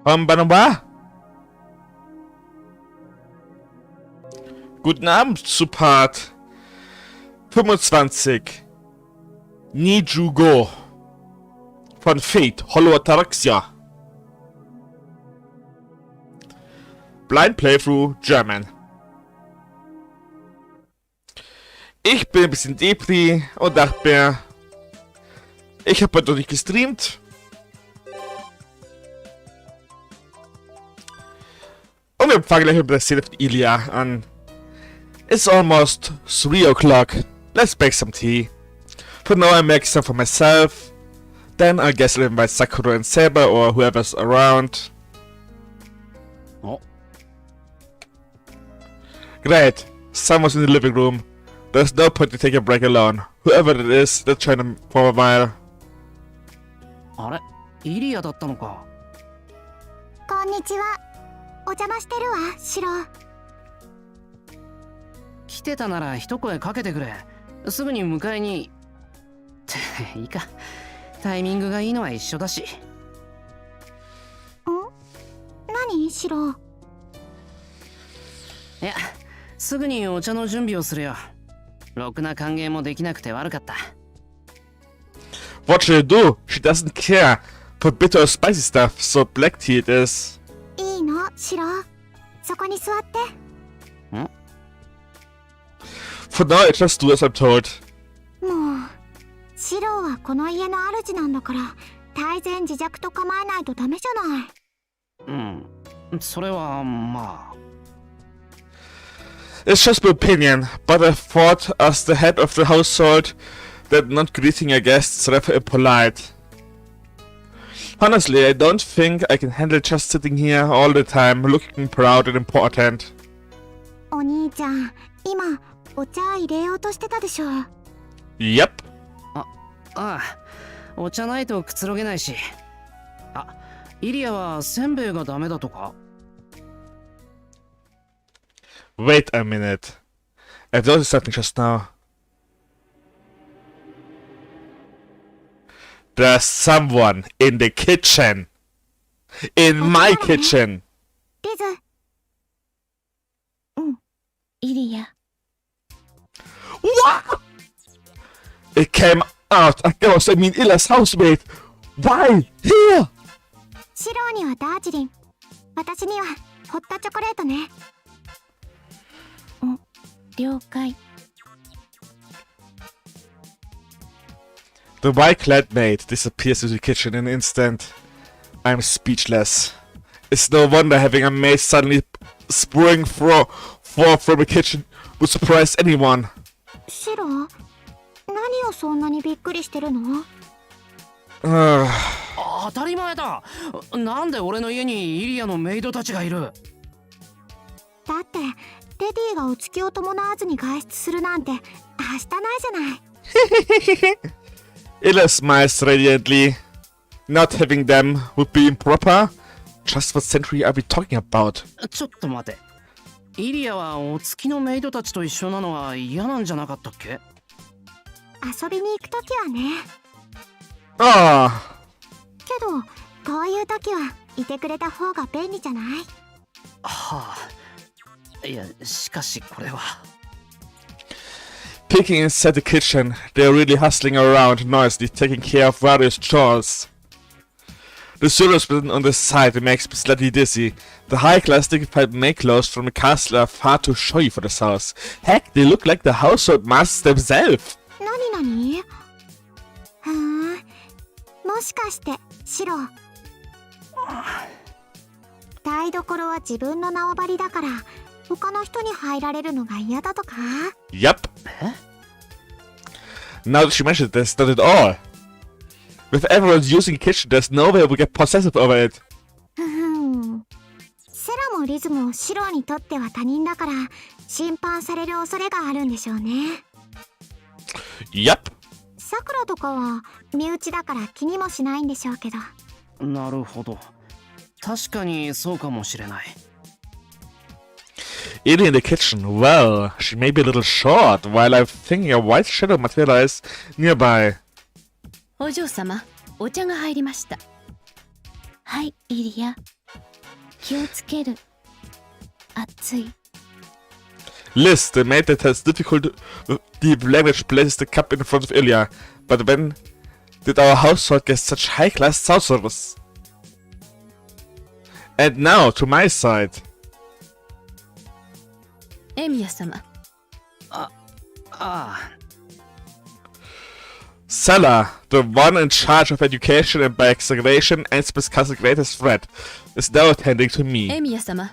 Konbanwa. Guten Abend zu Part 25. Nijugo von Fate, Hollow Ataraxia. Blind Playthrough German. Ich bin ein bisschen Depri und dachte mir, ich habe heute noch nicht gestreamt. Und wir fangen gleich mit der Szene von Ilia an. It's almost 3 o'clock. Let's make some tea. For now I make some for myself. Then I guess I'll invite Sakura and Saber or whoever's around. Oh. Great. Someone's in the living room. There's no point to take a break alone. Whoever it is, let's join them for a while. あれ、イリアだったのか。こんにちは。お邪魔してるわ、シロ。来てたなら一声かけてくれ。すぐに迎えに。っていいか。タイミングがいいのは一緒だし。ん？何、シロ？いや、すぐにお茶の準備をするよ。ろくな歓迎もできなくて悪かった。What should I do? She doesn't care for bitter or spicy stuff, so black tea it is. いいの、シロ。そこに座って。ん？ For now, I just do as I'm told. もう、シロはこの家の主なんだから、大然自弱と構えないとダメじゃない。うん、それはまあ。It's just my opinion, but I thought as the head of the household that not greeting your guests is rather impolite. Honestly, I don't think I can handle just sitting here all the time looking proud and important. お兄ちゃん、今、お茶入れようとしてたでしょ。Yep. ああ、お茶ないとくつろげないし。あ、イリアはせんべいがダメだとか？ Wait a minute. I've noticed something just now. There's someone in the kitchen. In my kitchen. リズ。うん、イリア。What? It came out. I mean, Illa's housemate. Why? Here? シロにはダージリン。私にはホットチョコレートね。了解。The white-clad maid disappears into the kitchen in an instant. I'm speechless. It's no wonder having a maid suddenly spring forth from a kitchen would surprise anyone. シロ、何をそんなにびっくりしてるの？当たり前だ。なんで俺の家にイリアのメイドたちがいる？だってレディがお月を伴わずに外出するなんて明日ないじゃない。Illa smiles radiantly. Not having them would be improper. Just what century are we talking about? ちょっと待て。イリアはお月のメイドたちと一緒なのは嫌なんじゃなかったっけ？遊びに行くときはね。Ah. けどこういうときはいてくれた方が便利じゃない？はあ。いや、しかしこれは。Peeking inside the kitchen, they're really hustling around noisily, taking care of various chores. The Zulus on the side makes me slightly dizzy. The high-class dignified maid clothes from the castle are far too showy for this house. Heck, they look like the household masters themselves. なに？ふーん。もしかしてシロ。台所は自分の縄張りだから他の人に入られるのが嫌だとか？ Yup. Now that she mentioned this, not at all. With everyone using the kitchen, there's no way we'll get possessive over it. セラもリズもシロにとっては他人だから侵犯される恐れがあるんでしょうね。Yup. さくらとかは身内だから気にもしないんでしょうけど。なるほど。確かにそうかもしれない。Ilia in the kitchen. Well, she may be a little short, while I'm thinking a white shadow materialized nearby. お嬢様、お茶が入りました。はい、イリア。気をつける。熱い。 Liz, the maid that has difficulty with deep language, places the cup in front of Ilya. But when did our household get such high-class sorcerers? And now, to my side. エミヤ様。ああ。Sella, the one in charge of education and by exaggeration Enspe's greatest threat, is now attending to me. エミヤ様、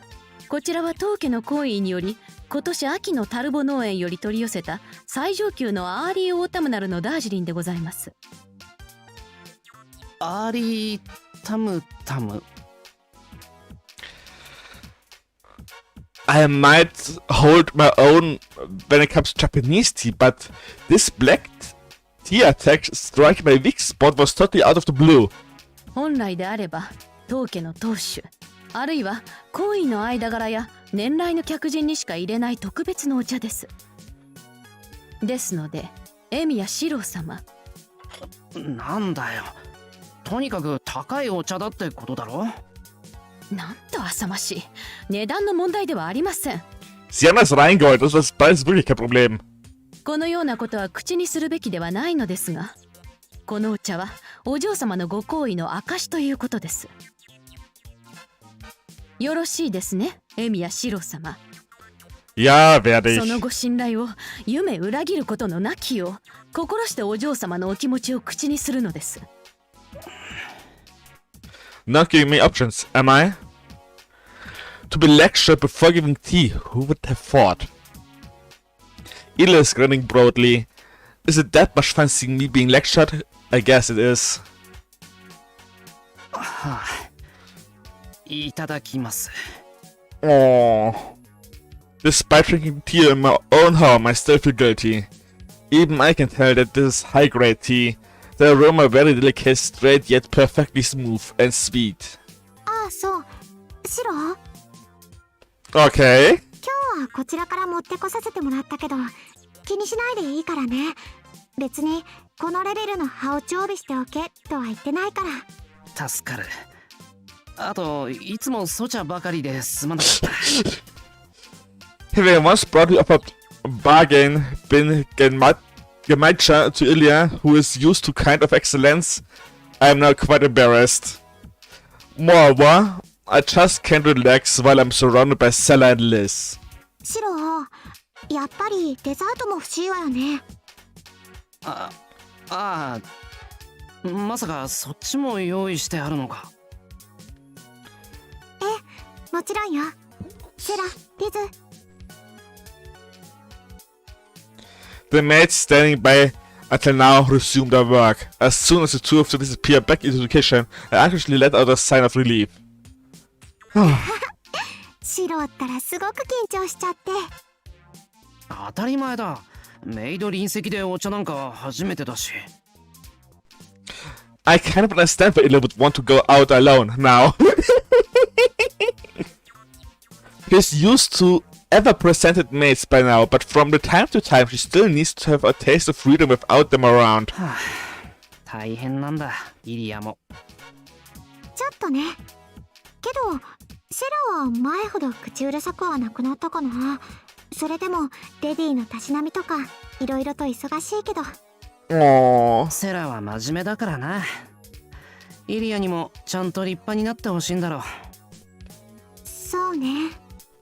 こちらは当家の懇意により、今年秋のタルボ農園より取り寄せた最上級のアーリーオータムナルのダージリンでございます。アーリータムタム。I might hold my own when it comes to Japanese tea, but this black tea attack striking my weak spot was totally out of the blue. 本来であれば、当家の当主、あるいは懇意の間柄や年来の客人にしか入れない特別のお茶です。ですので、エミヤ四郎様。なんだよ。とにかく高いお茶だってことだろ。なんと浅ましい。値段の問題ではありません。Sie haben das reingeholt, das ist wirklich kein Problem. このようなことは口にするべきではないのですが、このお茶はお嬢様のご好意の証ということです。よろしいですね、エミヤ四郎様。Ja, werde ich. そのご信頼を夢裏切ることのなきよう、心してお嬢様のお気持ちを口にするのです。Not giving me options, am I? To be lectured before giving tea, who would have thought? Ila is grinning broadly. Is it that much fun seeing me being lectured? I guess it is. はあ、いただきます。Oh. Despite drinking tea in my own home, I still feel guilty. Even I can tell that this is high-grade tea. The aroma very delicate, straight yet perfectly smooth and sweet. ああ、そう。シロ、 Okay. 今日はこちらから持ってこさせてもらったけど、気にしないでいいからね。別にこのレベルの葉を常備しておけとは言ってないから。助かる。あと、いつもソチャばかりですまなかった。Having once brought up a bargain bin Gemaitscha to Ilya, who is used to kind of excellence, I am now quite embarrassed. Moreover, I just can't relax while I'm surrounded by Sella and Liz. シロ、やっぱりデザートも欲しいわよね。ああ、まさかそっちも用意してあるのか。もちろんよ。セラ、リズ。The maids standing by until now resumed their work. As soon as the two of them disappear back into the kitchen, I unconsciously let out a sign of relief. シロったらすごく緊張しちゃって。当たり前だ。メイド臨席でお茶なんか初めてだし。I kind of understand why Ilya would want to go out alone now. He's used to ever-presented maids by now, but from the time to time she still needs to have a taste of freedom without them around. はあ、大変なんだ、イリアも。ちょっとね。けど、セラは前ほど口うるさくはなくなったかな。それでも、レディのたしなみとか、いろいろと忙しいけど。Aww. セラは真面目だからな。イリアにもちゃんと立派になってほしいんだろう。そうね。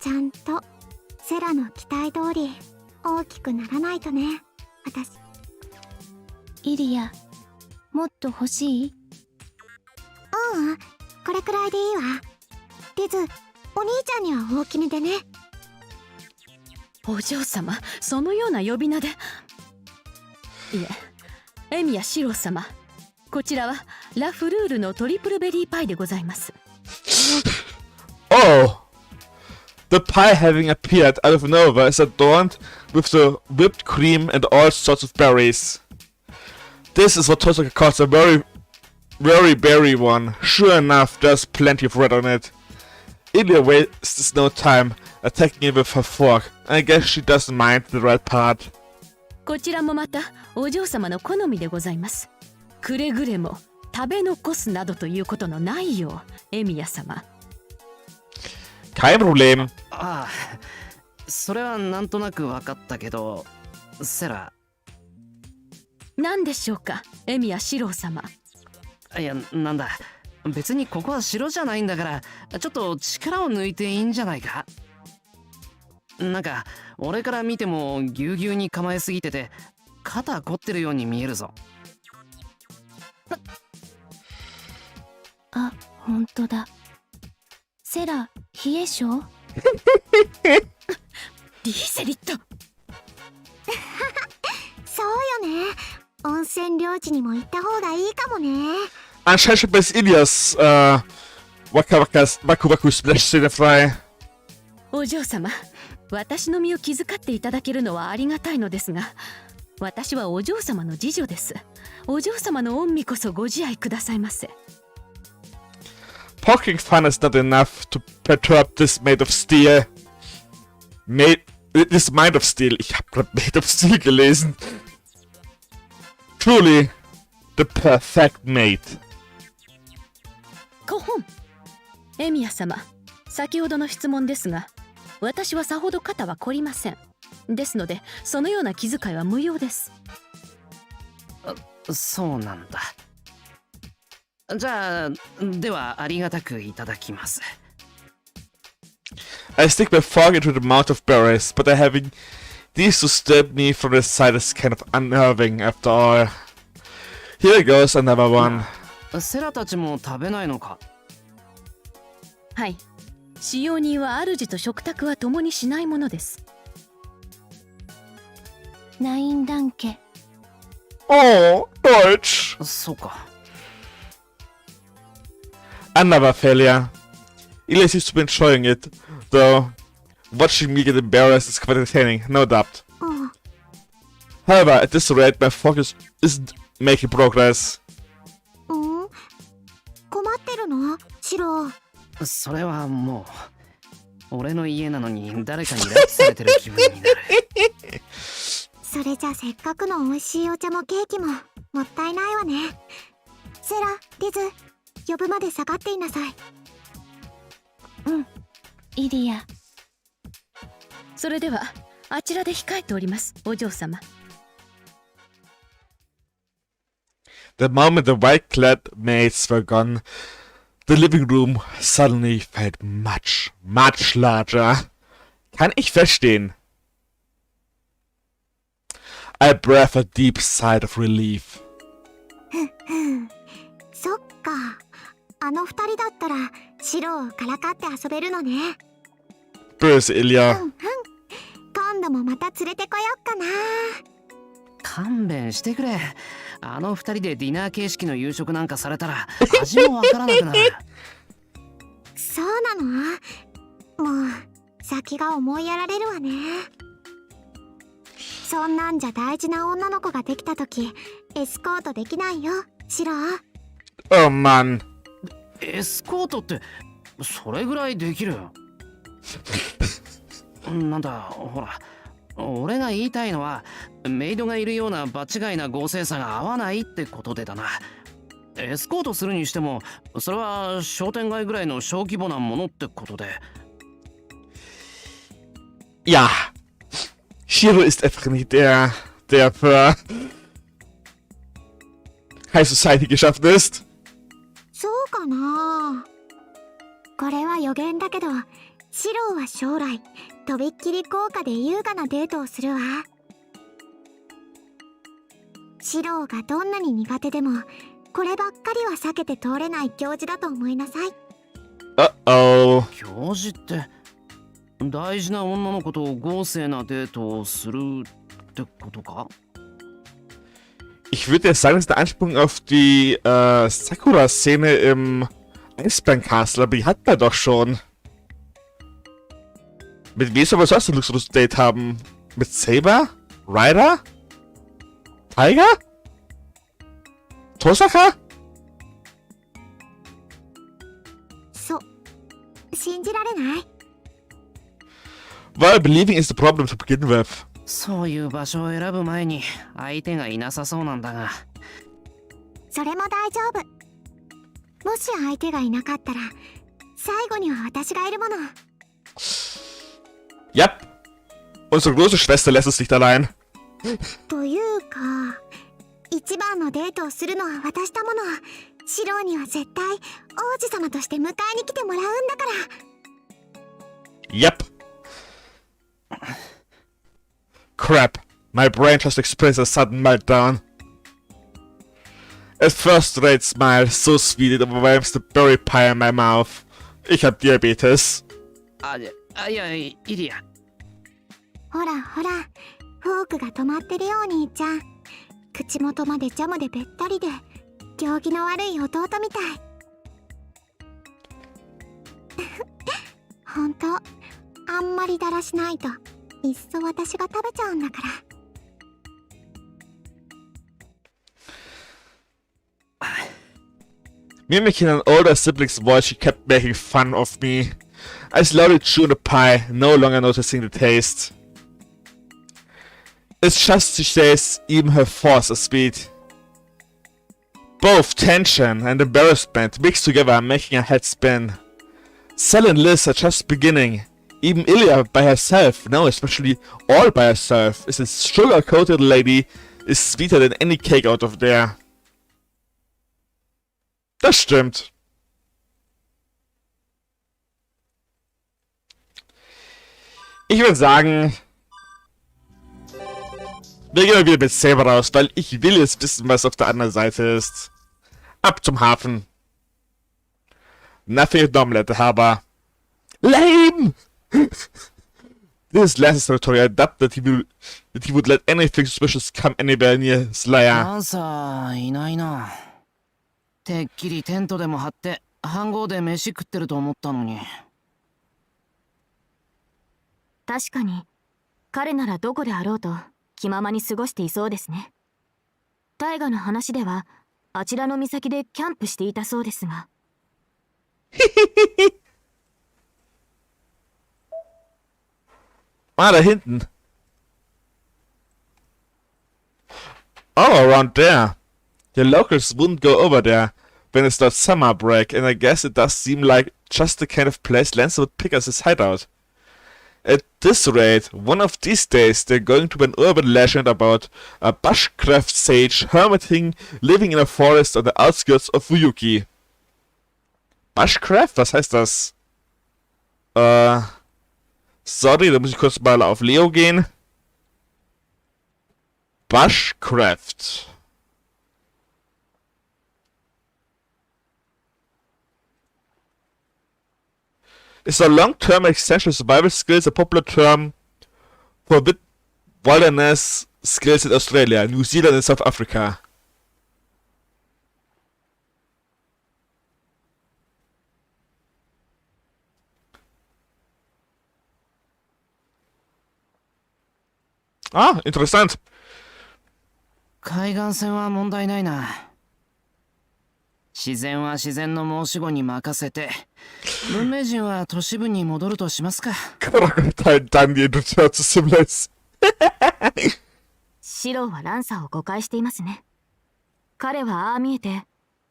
ちゃんと。セラの期待通り大きくならないとね、私。イリア、もっと欲しい？うん、これくらいでいいわ。リズ、お兄ちゃんには大きめでね。お嬢様、そのような呼び名で。いえ、エミヤ四郎様、こちらはラ・フルールのトリプルベリーパイでございます。Oh! The pie having appeared out of nowhere is adorned with the whipped cream and all sorts of berries. This is what Tosaka calls a very berry one. Sure enough, there's plenty of red on it. Ilya wastes no time attacking it with her fork. I guess she doesn't mind the red part. こちらもまたお嬢様の好みでございます。くれぐれも食べ残すなどということのないよう、エミヤ様。Kein Problem. ああ、それはなんとなく分かったけど、セラ。何でしょうか、エミヤ四郎様。いや、なんだ、別にここは城じゃないんだから、ちょっと力を抜いていいんじゃないか。なんか、俺から見てもぎゅうぎゅうに構えすぎてて、肩凝ってるように見えるぞ。あ、ほんとだ。セラ、冷え性？リーゼリット。そうよね。温泉領地にも行った方がいいかもね。Anscheinend steht bei Ilias Waku Waku Splash Szene frei. お嬢様、私の身を気遣っていただけるのはありがたいのですが、私はお嬢様の次女です。お嬢様の御身こそご自愛くださいませ。Poking fun is not enough to perturb this Maid of Steel. This Mind of Steel. Ich hab grad Maid of Steel gelesen. Truly, the perfect maid. コホン。エミヤ様、先ほどの質問ですが、私はさほど肩は凝りません。ですので、そのような気遣いは無用です。そうなんだ。じゃあ、ではありがたくいただきます。I stick my fork into the mouth of berries, but having these to stab me from the side is kind of unnerving after all. Here goes another one. セラたちも食べないのか？はい。使用人は主と食卓は共にしないものです。ナインダンケ。Oh, Deutsch. そうか。Another failure. Ilya seems to be enjoying it, though watching me get embarrassed is quite entertaining, no doubt. うん。 However, at this rate, my focus isn't making progress. うん？困ってるの？シロ。それはもう、俺の家なのに誰かに拉致されてる気分になる。それじゃせっかくの美味しいお茶もケーキももったいないわね。セラ、リズ、呼ぶまで下がっていなさい。うん、イリア。それではあちらで控えております、お嬢様。The moment the white-clad maids were gone, the living room suddenly felt much, much larger. Kann ich verstehen. I breathed a deep sigh of relief. そっか。あの二人だったらシロをからかって遊べるのね。Böse Ilya. 今度もまた連れてこよっかな。勘弁してくれ。あの二人でディナー形式の夕食なんかされたら味もわからなくなる。そうなの？もう先が思いやられるわね。そんなんじゃ大事な女の子ができた時エスコートできないよ、シロ。Oh Mann. エスコートってそれぐらいできる？なんだ、ほら、俺が言いたいのはメイドがいるような場違いな合成さが合わないってことでだな。エスコートするにしてもそれは商店街ぐらいの小規模なものってことで。Ja. Shiro ist einfach nicht der für High Society geschaffen ist. そうかな。これは予言だけど、シロは将来とびっきり豪華で優雅なデートをするわ。シロがどんなに苦手でもこればっかりは避けて通れない行事だと思いなさい。Uh-oh. 行事って大事な女の子と豪勢なデートをするってことか？ Ich würde ja sagen, das ist eine Anspielung auf die Sakura-Szene im Eisbären-Castle, aber die hat man doch schon. Mit wem soll man sonst ein Luxus-Date haben? Mit Saber? Ryder? Tiger? Tosaka? 信じられない？ Well, believing is the problem to begin with. そういう場所を選ぶ前に相手がいなさそうなんだが。それも大丈夫。もし相手がいなかったら最後には私がいるもの。Ja, unsere große Schwester lässt uns nicht allein. というか、一番のデートをするのは私だもの。シローには絶対王子様として迎えに来てもらうんだから。Yep. Crap. My brain just experienced a sudden meltdown. A first-rate smile, so sweet it overwhelms the berry pie in my mouth. Ich hab Diabetes. いや、イリア。ほらほら、フォークが止まってるよお兄ちゃん。口元までジャムでべったりで行儀の悪い弟みたい。ほんと、あんまりだらしないといっそ私が食べちゃうんだから。Mimicking an older sibling's voice, she kept making fun of me. I slowly chewed the pie, no longer noticing the taste. It's just she says, even her thoughts are sweet. Both tension and embarrassment mixed together are making her head spin. Sel and Liz are just beginning. Even Ilya by herself, no, especially all by herself, is a sugar-coated lady, is sweeter than any cake out of there. Das stimmt. Ich würde sagen, wir gehen mal wieder mit Saber raus, weil ich will jetzt wissen, was auf der anderen Seite ist. Ab zum Hafen. Nothing is Omelette, aber... Lame! This last territory, I doubt that he would let anything suspicious come anywhere near Slayer. なんさ、いないな。てっきりテントでも張って飯盒で飯食ってると思ったのに。確かに彼ならどこであろうと気ままに過ごしていそうですね。大河の話ではあちらの岬でキャンプしていたそうですが。Ah, da hinten. Oh, around there. The locals wouldn't go over there when it's not summer break, and I guess it does seem like just the kind of place Lancer would pick as his hideout. At this rate, one of these days they're going to an urban legend about a bushcraft sage hermiting living in a forest on the outskirts of Fuyuki. Bushcraft? Was heißt das? Sorry, da muss ich kurz mal auf Leo gehen. Bushcraft. Is a long-term essential survival skills, a popular term for wilderness skills in Australia, New Zealand and South Africa. Ah, interessant. 海岸線は問題ないな。自然は自然の申し子に任せて、文明人は都市部に戻るとしますか。シローはランサーを誤解していますね。彼はああ見えて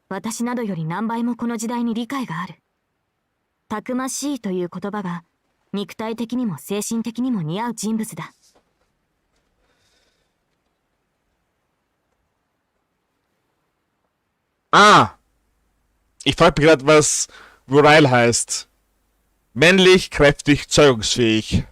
私などより何倍もこの時代に理解がある。たくましいという言葉が肉体的にも精神的にも似合う人物だ。Ah! Ich frage mich gerade, was virile heißt. Männlich, kräftig, zeugungsfähig.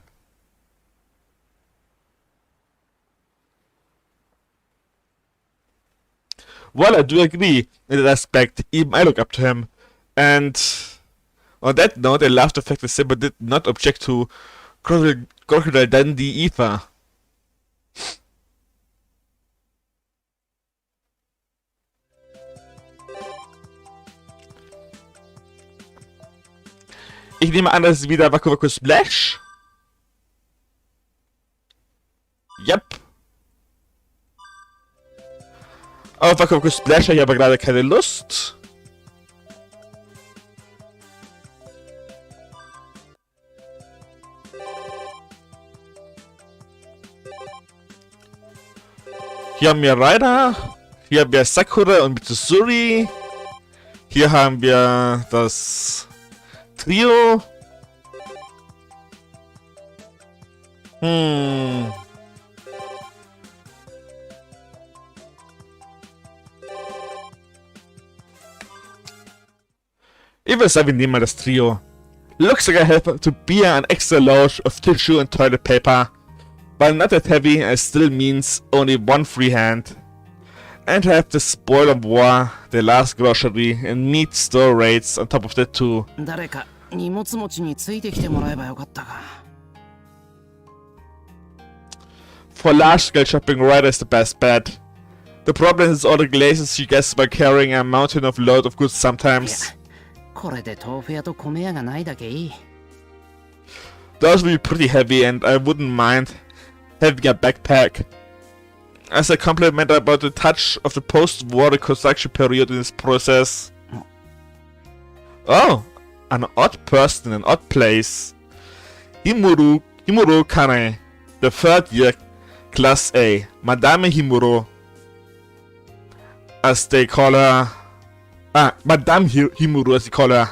Well, I do agree in that aspect. Even I look up to him. And on that note, I love the fact that Simba did not object to Crocodile Dundee either. Ich nehme an, das ist wieder Waku Waku Splash. Yep. Auf Waku Waku Splash habe ich aber gerade keine Lust. Hier haben wir Raida. Hier haben wir Sakura und Mitsuzuri. Hier haben wir das Trio. Hm. Ich würde sagen, wir nehmen mal das Trio. Looks like I have to bear an extra load of tissue and toilet paper. While not that heavy, it still means only one free hand. And I have the spoil of war, the last grocery, and meat store rates on top of that too. 誰か荷物持ちについてきてもらえばよかったか。For large-scale shopping, Ryder is the best bet. The problem is all the glazes she gets by carrying a mountain of load of goods sometimes. これで豆腐屋と米屋がないだけいい。Those will be pretty heavy and I wouldn't mind having a backpack. As a compliment about the touch of the post-war reconstruction period in this process. Oh, an odd person in an odd place. Himuro Kane, the third year, Class A, Madame Himuro, as they call her. Madame Himuro, as they call her.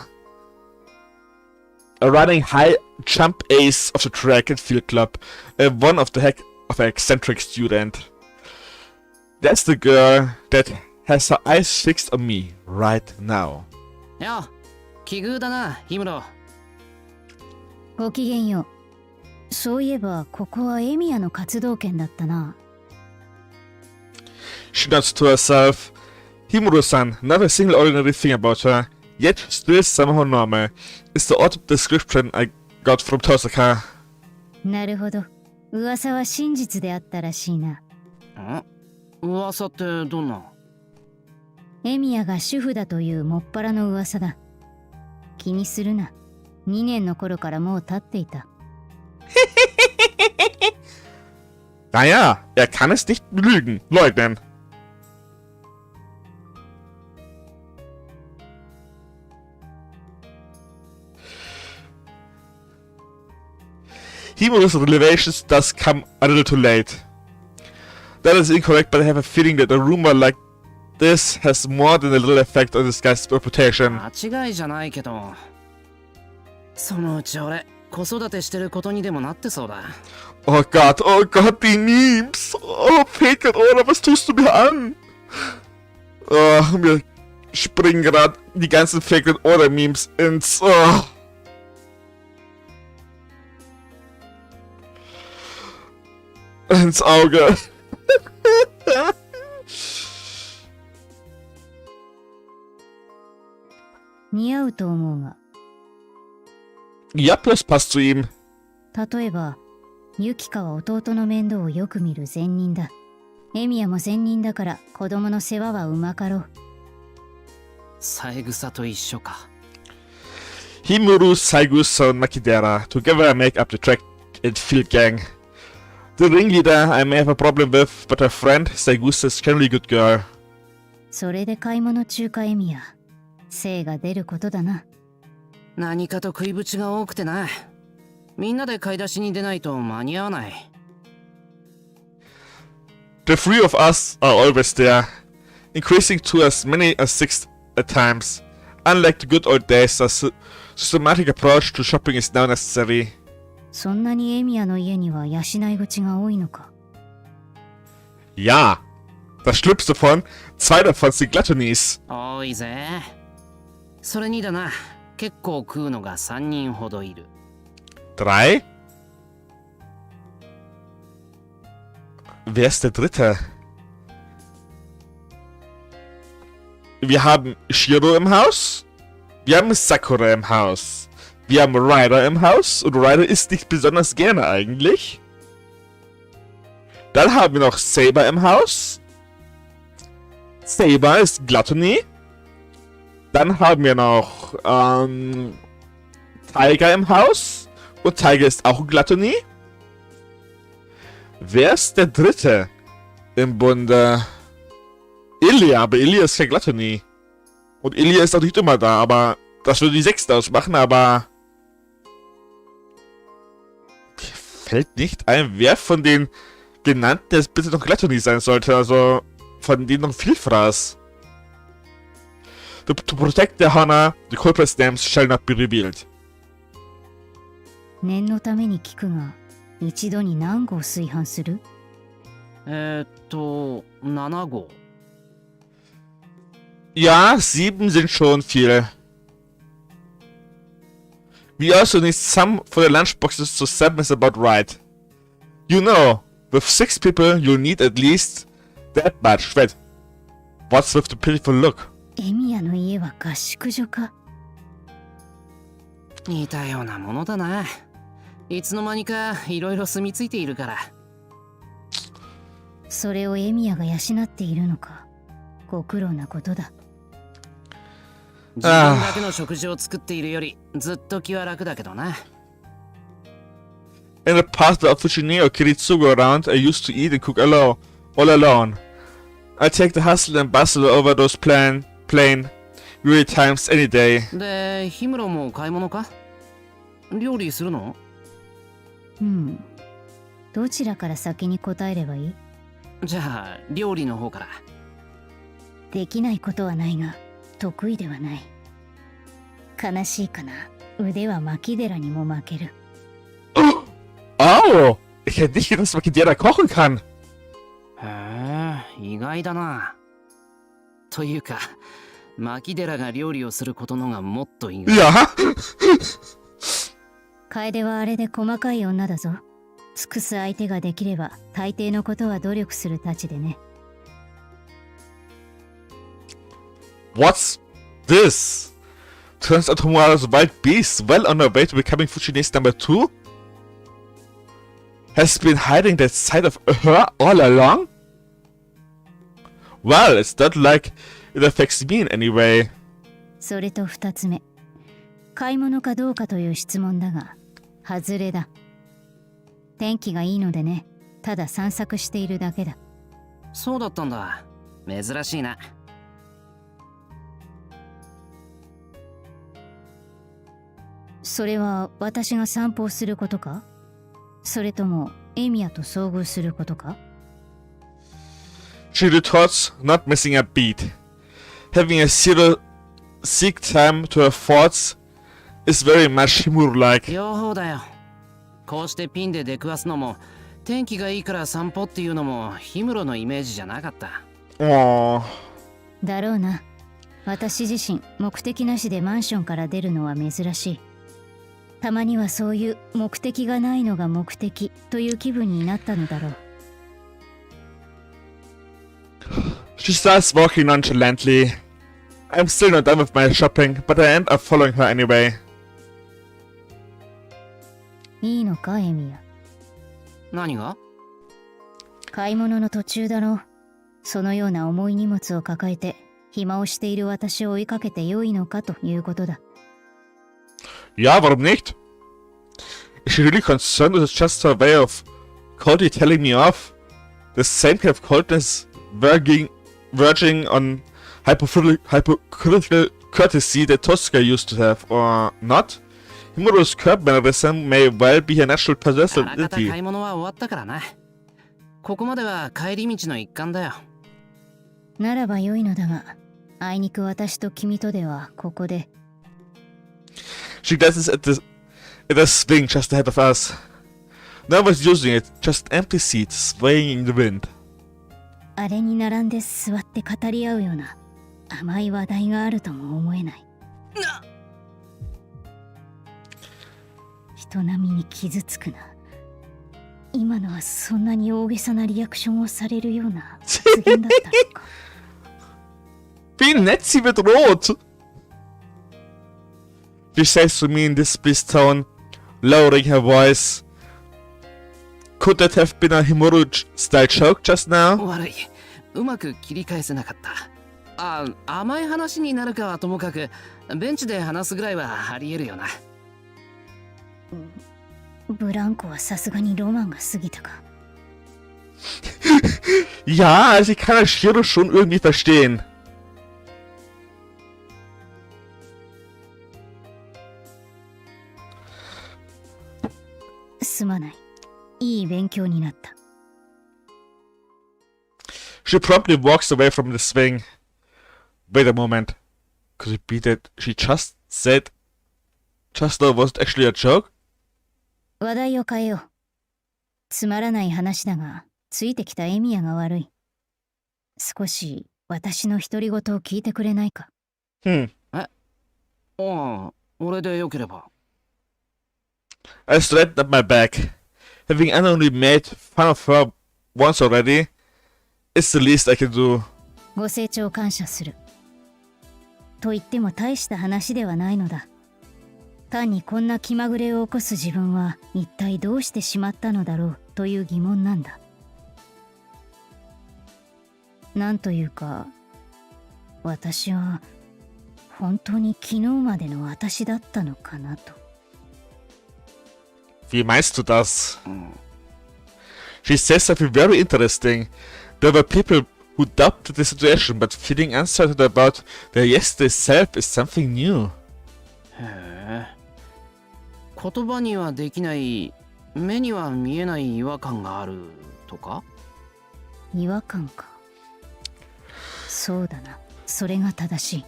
A running high jump ace of the track and field club, one of the heck of an eccentric student. That's the girl that has her eyes fixed on me right now. よ、奇遇だな、ヒムロ。ごきげんよう。そういえばここはエミヤの活動圏だったな。She nods to herself. Himuro-san, not a single ordinary thing about her, yet still somehow normal, is the odd description I got from Tosaka. なるほど。噂は真実であったらしいな。噂ってどんな？エミヤが主婦だというもっぱらの噂だ。気にするな。2年の頃からもう経っていた。Naja, er kann es nicht leugnen. Himuro's revelations does come a little too late. That is incorrect, but I have a feeling that a rumor like this has more than a little effect on this guy's reputation. 間違いじゃないけど、そのうち俺子育てしてることにでもなってそうだ。Oh Gott, die Memes! Oh, Fake oder was tust du mir an? Oh, mir springen gerade die ganzen Fake oder Memes ins... Oh. Ins Auge. Ja, das passt zu ihm. 例えば、ユキカは弟の面倒をよく見る善人だ。エミヤも善人だから子供の世話はうまかろう。三枝と一緒か。Himuro, Saigusa, and Makidera. Together I make up the track and field gang. The ringleader I may have a problem with, but her friend, Saigusa, is generally a good girl. それで買い物中かエミヤ。精が出ることだな。何かと食いぶちが多くてな。みんなで買い出しに出ないと間に合わない。The three of us are always there, increasing to as many as 6 at times. Unlike the good old days, a systematic approach to shopping is now necessary. そんなにエミヤの家には養い口が多いのか。Ja, das Schlimmste von, 2 davon sind Gluttonies. 多いぜ。それにだな、結構食うのが3人ほどいる。3? Wer ist der Dritte? Wir haben Shiro im Haus. Wir haben Sakura im Haus. Wir haben Ryder im Haus. Und Ryder isst nicht besonders gerne eigentlich. Dann haben wir noch Saber im Haus. Saber ist Gluttony. Dann haben wir noch Tiger im Haus. Und Tiger ist auch Gluttony. Wer ist der Dritte im Bunde? Ilya, aber Ilya ist kein Gluttony. Und Ilya ist auch nicht immer da, aber das würde die 6. ausmachen, aber... Mir fällt nicht ein, wer von den genannten jetzt bitte noch Gluttony sein sollte, also von denen noch Vielfraß. To protect the honor, the culprit's names shall not be revealed. 念のために聞くが、一度に何合炊飯する？ 7号。 Ja, 7 sind schon viel. We also need some for the lunchboxes, so 7 is about right. You know, with 6 people, you'll need at least that much. Wait, what's with the pitiful look? エミヤの家は合宿所か？似たようなものだな。いつの間にかいろいろ住み着いているから。それをエミヤが養っているのか。ご苦労なことだ。自分だけの食事を作っているよりずっと気は楽だけどな。In the past of Fushine or Kiritsugo around, I used to eat and cook all alone. I take the hustle and bustle over those plain, weary times any day. で、ヒムロも買い物か？料理するの？どちらから先に答えればいい？じゃあ、料理の方から。できないことはないが、得意ではない。悲しいかな。腕は巻き寺にも負ける。Oh! Ich hätte nicht gedacht, dass Makidera kochen kann. へえ、意外だな。というか、マキデラが料理をすることのがもっと意外。Ja! 楓はあれで細かい女だぞ。尽くす相手ができれば、大抵のことは努力するたちでね。What's this? Turns out Homura's wild beast, well on her way to becoming Fushine's number 2? Has been hiding that side of her all along? Well, it's not like it affects me in any way. それと二つ目。買い物かどうかという質問だが、外れだ。天気がいいのでね、ただ散策しているだけだ。そうだったんだ。珍しいな。それは私が散歩をすることか？それともエミヤと遭遇することか？ She retorts, not missing a beat. Having a zero seek time to her thoughts is very much Himuro-like. 両方だよ。こうしてピンで出くわすのも、天気がいいから散歩っていうのもヒムロのイメージじゃなかった。Aww. だろうな。私自身目的なしでマンションから出るのは珍しい。たまにはそういう目的がないのが目的という気分になったのだろう。She starts walking nonchalantly. I'm still not done with my shopping, but I end up following her anyway. いいのか、エミヤ。何が？買い物の途中だろう。そのような重い荷物を抱えて暇をしている私を追いかけて良いのかということだ。Ja, warum nicht? Is she really concerned with just her way of coldly telling me off? The same kind of coldness verging on hypocritical courtesy that Tosca used to have, or not? Himuro's curb mannerism may well be her natural あらかた personality. 買い物は終わったからな。ここまでは帰り道の一環だよ。ならば良いのだが、あいにく私と君とではここで。She glances at the swing just ahead of us. No one's using it, just empty seats swaying in the wind. あれに並んで座って語り合うような甘い話題があるとも思えない。人並みに傷つくな。今のはそんなに大げさなリアクションをされるような発言だったのか。Wie nett sie wird rot! She says to me in this pleased tone, lowering her voice. Could that have been a Himuro-style joke just now? 悪い。うまく切り返せなかった。甘い話になるかはともかく、ベンチで話すぐらいはありえるよな。ブランコはさすがにロマンが過ぎたか。Ja, also ich kann das Shiro schon irgendwie verstehen. すまない。いい勉強になった。She promptly walks away from the swing. Wait a moment. Could it be that she just said just now wasn't actually a joke? 話題を変えよう。つまらない話だが、ついてきたエミヤが悪い。少し私の独り言を聞いてくれないか。Hmm. ああ、俺でよければ。I straightened up my back. Having unknowingly made fun of her once already is the least I can do. ご清聴感謝する。と言っても大した話ではないのだ。単にこんな気まぐれを起こす自分は一体どうしてしまったのだろうという疑問なんだ。なんというか、私は本当に昨日までの私だったのかなと。Wie meinst du das? She says something very interesting. There were people who doubted the situation, but feeling uncertain about their yesterday self is something new. へえ。言葉にはできない、目には見えない違和感があるとか？違和感か。そうだな、それが正しい。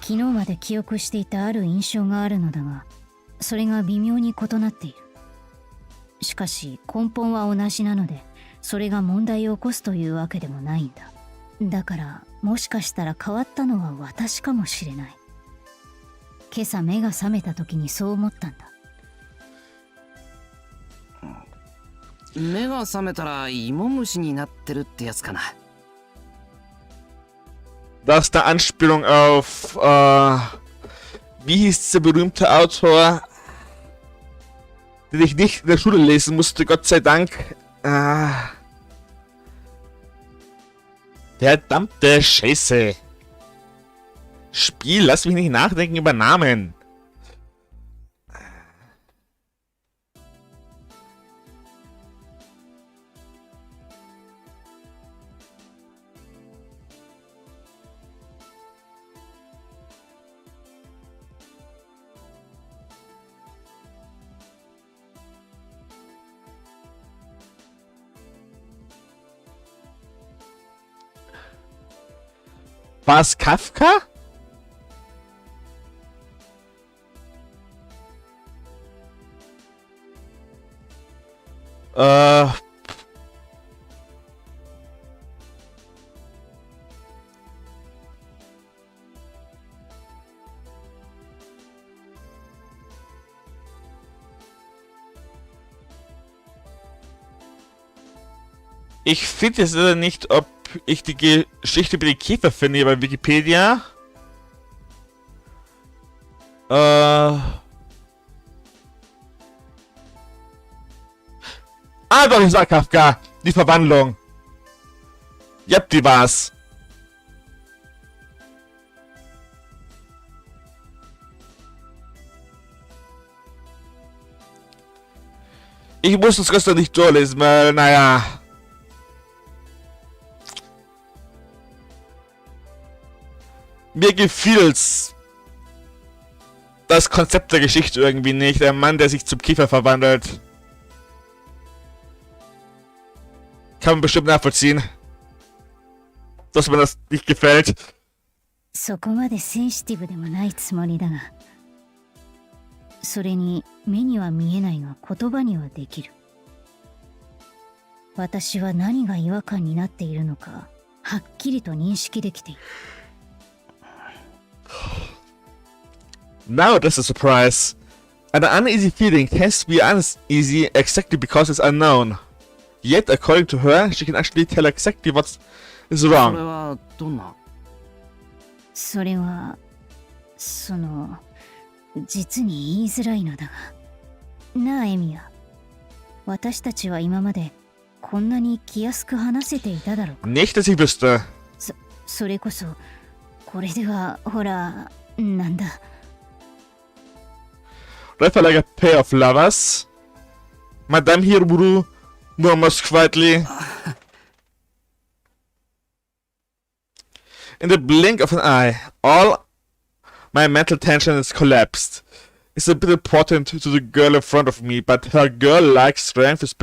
昨日まで記憶していたある印象があるのだが、それが微妙に異なっている。しかし根本は同じなので、それが問題を起こすというわけでもないんだ。だからもしかしたら変わったのは私かもしれない。今朝目が覚めた時にそう思ったんだ。目が覚めたら芋虫になってるってやつかな。Das ist eine Anspielung auf, wie hieß der berühmte Autor, den ich nicht in der Schule lesen musste, Gott sei Dank. Verdammte Scheiße. Spiel, lass mich nicht nachdenken über Namen. War es Kafka? Ich finde jetzt nicht, ob ich die Geschichte über die Käfer finde hier bei Wikipedia. Doch, ich sag Kafka. Die Verwandlung. Ja, die war's. Ich muss das gestern nicht durchlesen, weil, naja. Mir gefiel's das Konzept der Geschichte irgendwie nicht. Der Mann, der sich zum Käfer verwandelt. Kann man bestimmt nachvollziehen, dass mir das nicht gefällt. そこまでセンシティブでもないつもりだが、それに目には見えないが言葉にはできる。私は何が違和感になっているのかはっきりと認識できている。Now that's a surprise. An uneasy feeling tends to be uneasy exactly because it's unknown. Yet, according to her, she can actually tell exactly what is それ wrong. はどんな？それは実に言いづらいのだが。なあエミヤ、私たちは今までこんなに気安く話せていただろうか。 Nicht, dass ich wüsste. それこそこれではほらなんだ。 Refer like a pair of lovers. Madame Hiroburu murmurs quietly. In the blink of an eye, all my mental tension is collapsed. It's a bit important to the girl in front of me, but her girl-like strength is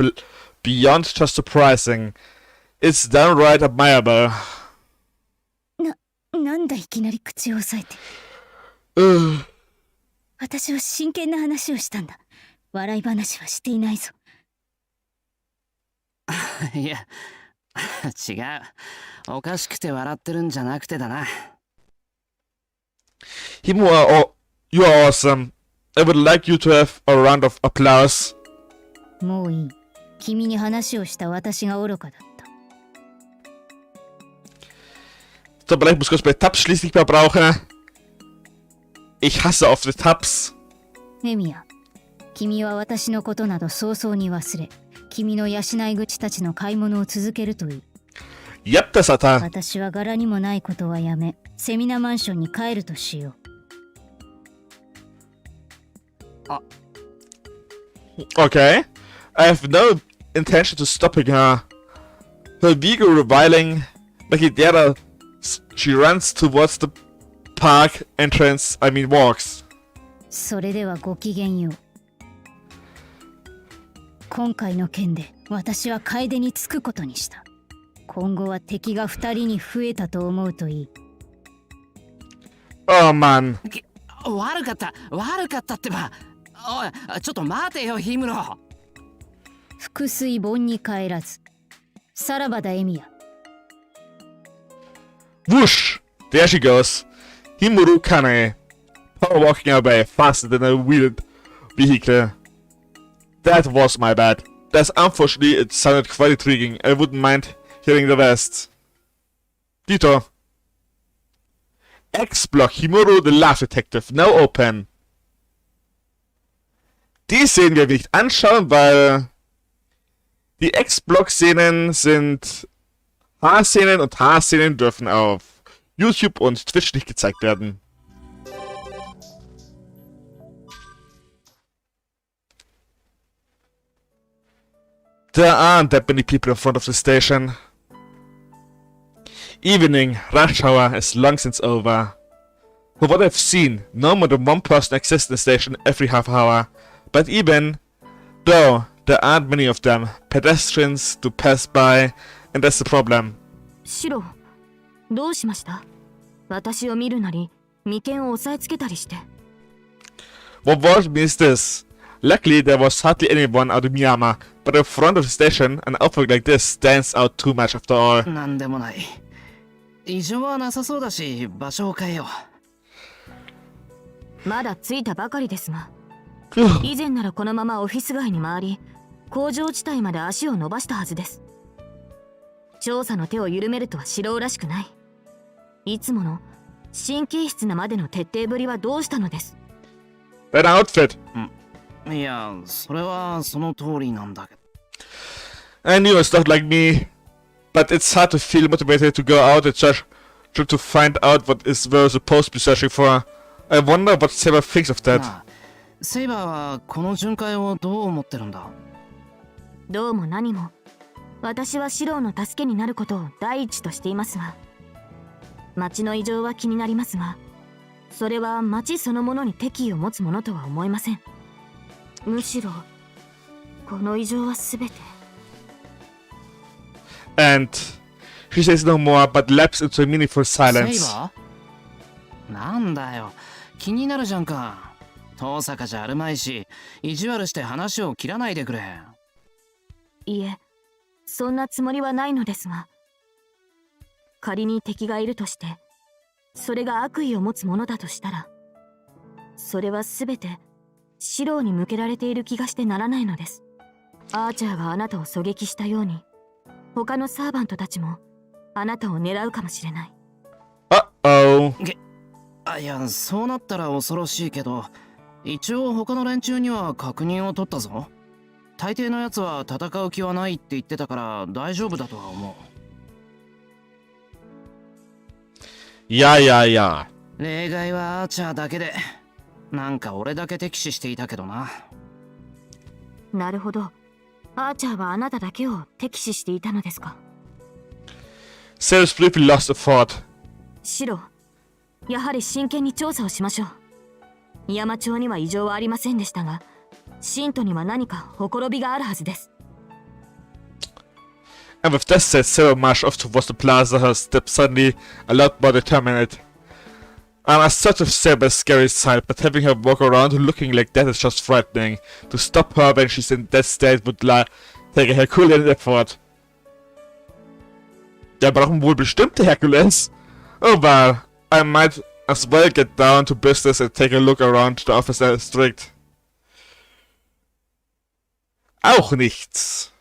beyond just surprising. It's downright admirable. なんだいきなり口を押さえて。私は真剣な話をしたんだ。笑い話はしていないぞ。いや、違う。おかしくて笑ってるんじゃなくてだな。Himura, oh, you are awesome. I would like you to have a round of applause. もういい。君に話をした私が愚かだった。So, vielleicht muss ich kurz bei Tabs schließlich mal brauchen. Ich hasse offene Tabs. エミヤ、君は私のことなど早々に忘れ、君の養い口たちの買い物を続けるといい。Yep, das hat er. 私は柄にもないことはやめ、セミナマンションに帰るとしよう。Okay. I have no intention to stopping her. Her vigor reviling, like it dare, she runs towards the park entrance, walks. それではごきげんよう。今回の件で私は楓につくことにした。今後は敵が2人に増えたと思うといい。Oh man. 悪かったってば。おい、ちょっと待てよ、ヒムロ。腹水盆に帰らず。さらばだ、エミヤ。Whoosh! There she goes. Himuru Kane. Power walking away faster than a wheeled vehicle. That was my bad. That's unfortunately it sounded quite intriguing. I wouldn't mind hearing the rest. Dito. X-Block Himuru the Love Detective. Now open. Die Szenen werden wir nicht anschauen, weil die X-Block-Szenen sind Haarszenen und Haarszenen dürfen auf YouTube und Twitch nicht gezeigt werden. There aren't that many people in front of the station. Evening, rush hour is long since over. For what I've seen, no more than one person exists in the station every half hour. But even though there aren't many of them, pedestrians do pass by, and that's the problem. シロ、どうしました？私を見るなり、眉間を押さえつけたりして。What worried me is this. Luckily, there was hardly anyone out of Miyama, but in front of the station, an outfit like this stands out too much after all. なんでもない。異常はなさそうだし、場所を変えよう。まだ着いたばかりですが。以前ならこのままオフィス街に回り、工場地帯まで足を伸ばしたはずです。調査の手を緩めるとはシロウらしくない。いつもの神経質なまでの徹底ぶりはどうしたのです？ That outfit. いや、それはその通りなんだけど。I knew it's not like me, but it's hard to feel motivated to go out and search to find out what is we're supposed to be searching for. I wonder what Saber thinks of that. セイバーはこの巡回をどう思ってるんだ？どうも何も、私はシロウの助けになることを第一としていますが、町の異常は気になりますが、それは町そのものに敵意を持つものとは思えません。むしろこの異常はすべて。And she says no more, but lapses into a meaningful silence. セイバー？なんだよ、気になるじゃんか。遠坂じゃあるまいし、意地悪して話を切らないでくれ。いえ、そんなつもりはないのですが、仮に敵がいるとして、それが悪意を持つものだとしたら、それはすべてシロウに向けられている気がしてならないのです。アーチャーがあなたを狙撃したように、他のサーバントたちもあなたを狙うかもしれない。いや、そうなったら恐ろしいけど、一応他の連中には確認を取ったぞ。大抵のやつは戦う気はないって言ってたから大丈夫だとは思う。Ja. 例外はアーチャーだけで、なんか俺だけ敵視していたけどな。なるほど。アーチャーはあなただけを敵視していたのですか。Sarah's briefly lost a thought. シロ、やはり真剣に調査をしましょう。山町には異常はありませんでしたが、信徒には何かほころびがあるはずです。And with that said, Sarah marched off towards the plaza, her steps suddenly a lot more determined. I sort of Sarah's scary side, but having her walk around looking like that is just frightening. To stop her when she's in that state would Take a Herculean effort. Ja, brauchen wohl bestimmte Hercules. Oh well, I might as well get down to business and take a look around the officer district. Auch nichts.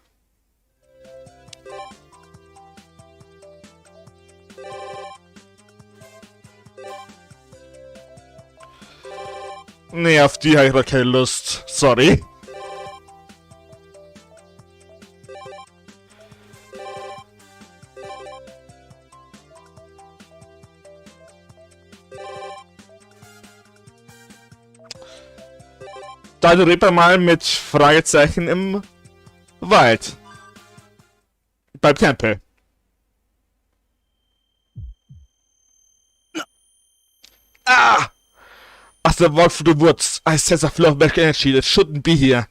Nee, auf die habe ich noch keine Lust. Sorry. Dann reden wir mal mit Fragezeichen im Wald. Beim Tempel. Ah! As I walk through the woods, I sense a flow of magical energy that shouldn't be here.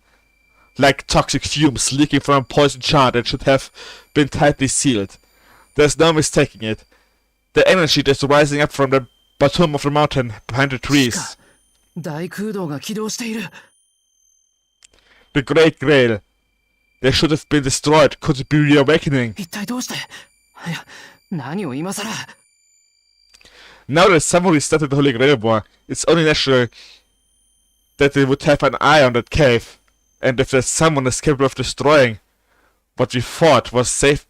Like toxic fumes leaking from a poison jar that should have been tightly sealed. There's no mistaking it. The energy that's rising up from the bottom of the mountain behind the trees. 大空洞が起動している。 The Great Grail. They should have been destroyed. Could it be reawakening? 一体どうして？いや、何を今さら。 Now that someone restarted the Holy Grail War, it's only natural that they would have an eye on that cave. And if there's someone is capable of destroying what we thought was safe,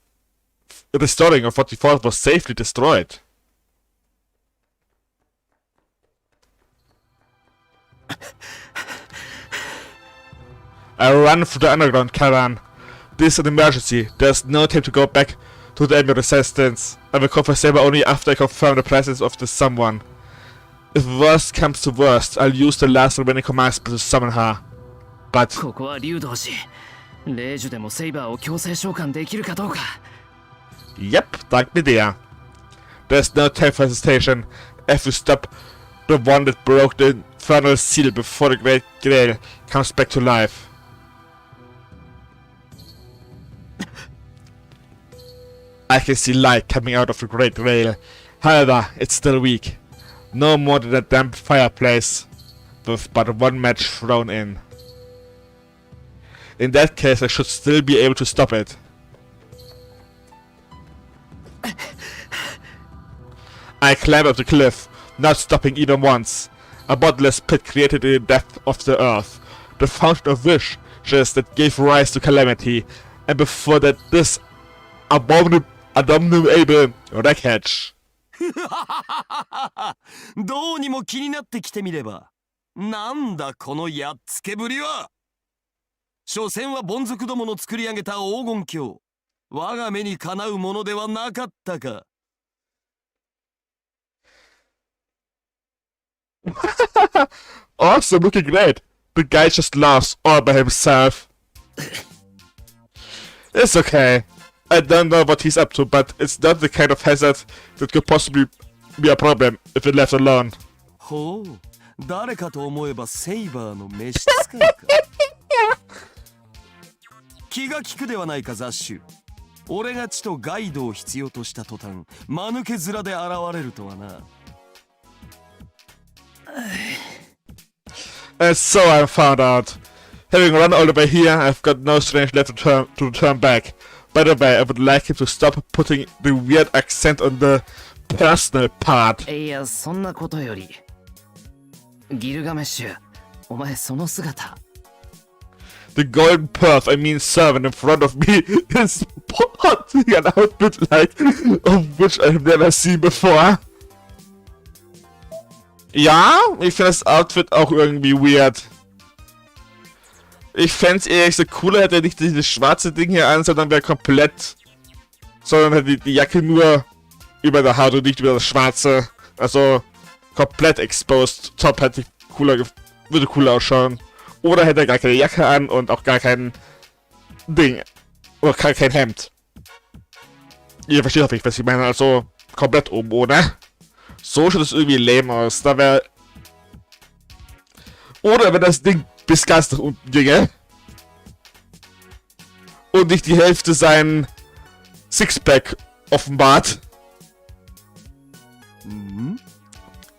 restoring of what we thought was safely destroyed. I run through the underground caravan. This is an emergency. There's no time to go back to the enemy resistance. I will call for Saber only after I confirm the presence of the someone. If worst comes to worst, I'll use the last remaining command spell to summon her. But ここは竜道市。霊樹でもセイバーを強制召喚できるかどうか。 yep, dank mir der. There's no time for hesitation. I have to stop the one that broke the infernal seal before the Great Grail comes back to life. I can see light coming out of the Great Grail. However, it's still weak. No more than a damp fireplace, with but one match thrown in. In that case, I should still be able to stop it. I climb up the cliff, not stopping even once. A bottomless pit created in the depth of the earth. The fountain of wishes that gave rise to calamity. And before that, this abominable wreckage. どうにも気になってきてみれば、なんだこのやっつけぶりは。所詮は凡族どもの作り上げた黄金鏡。我が目にかなうものではなかったか。Awesome, looking great. The guy just laughs all by himself. It's okay. I don't know what he's up to, but it's not the kind of hazard that could possibly be a problem if it left alone. ほう、誰かと思えばセイバーの召使いか。気が利くではないか雑種。俺が地とガイドを必要とした途端、間抜け面で現れるとはな。And so I found out. Having run all the way here, I've got no strength left to turn back. By the way, I would like him to stop putting the weird accent on the personal part. いや、そんなことより。ギルガメッシュ、お前その姿。The golden perf, I mean servant in front of me, is sporting an outfit like of which I've never seen before. Ja, ich finde das Outfit auch irgendwie weird. Ich fände es ehrlich so cooler, hätte er nicht dieses schwarze Ding hier an, sondern wäre komplett. Sondern hätte die Jacke nur über der Haut und nicht über das schwarze. Also komplett exposed. Top hätte ich würde cooler ausschauen. Oder hätte er gar keine Jacke an und auch gar kein Ding. Oder gar kein Hemd. Ihr versteht hoffentlich, was ich meine. Also komplett oben ohne. So schaut es irgendwie lame aus. Da wäre. Oder wenn das Ding bis ganz nach unten ginge. Und nicht die Hälfte sein Sixpack offenbart.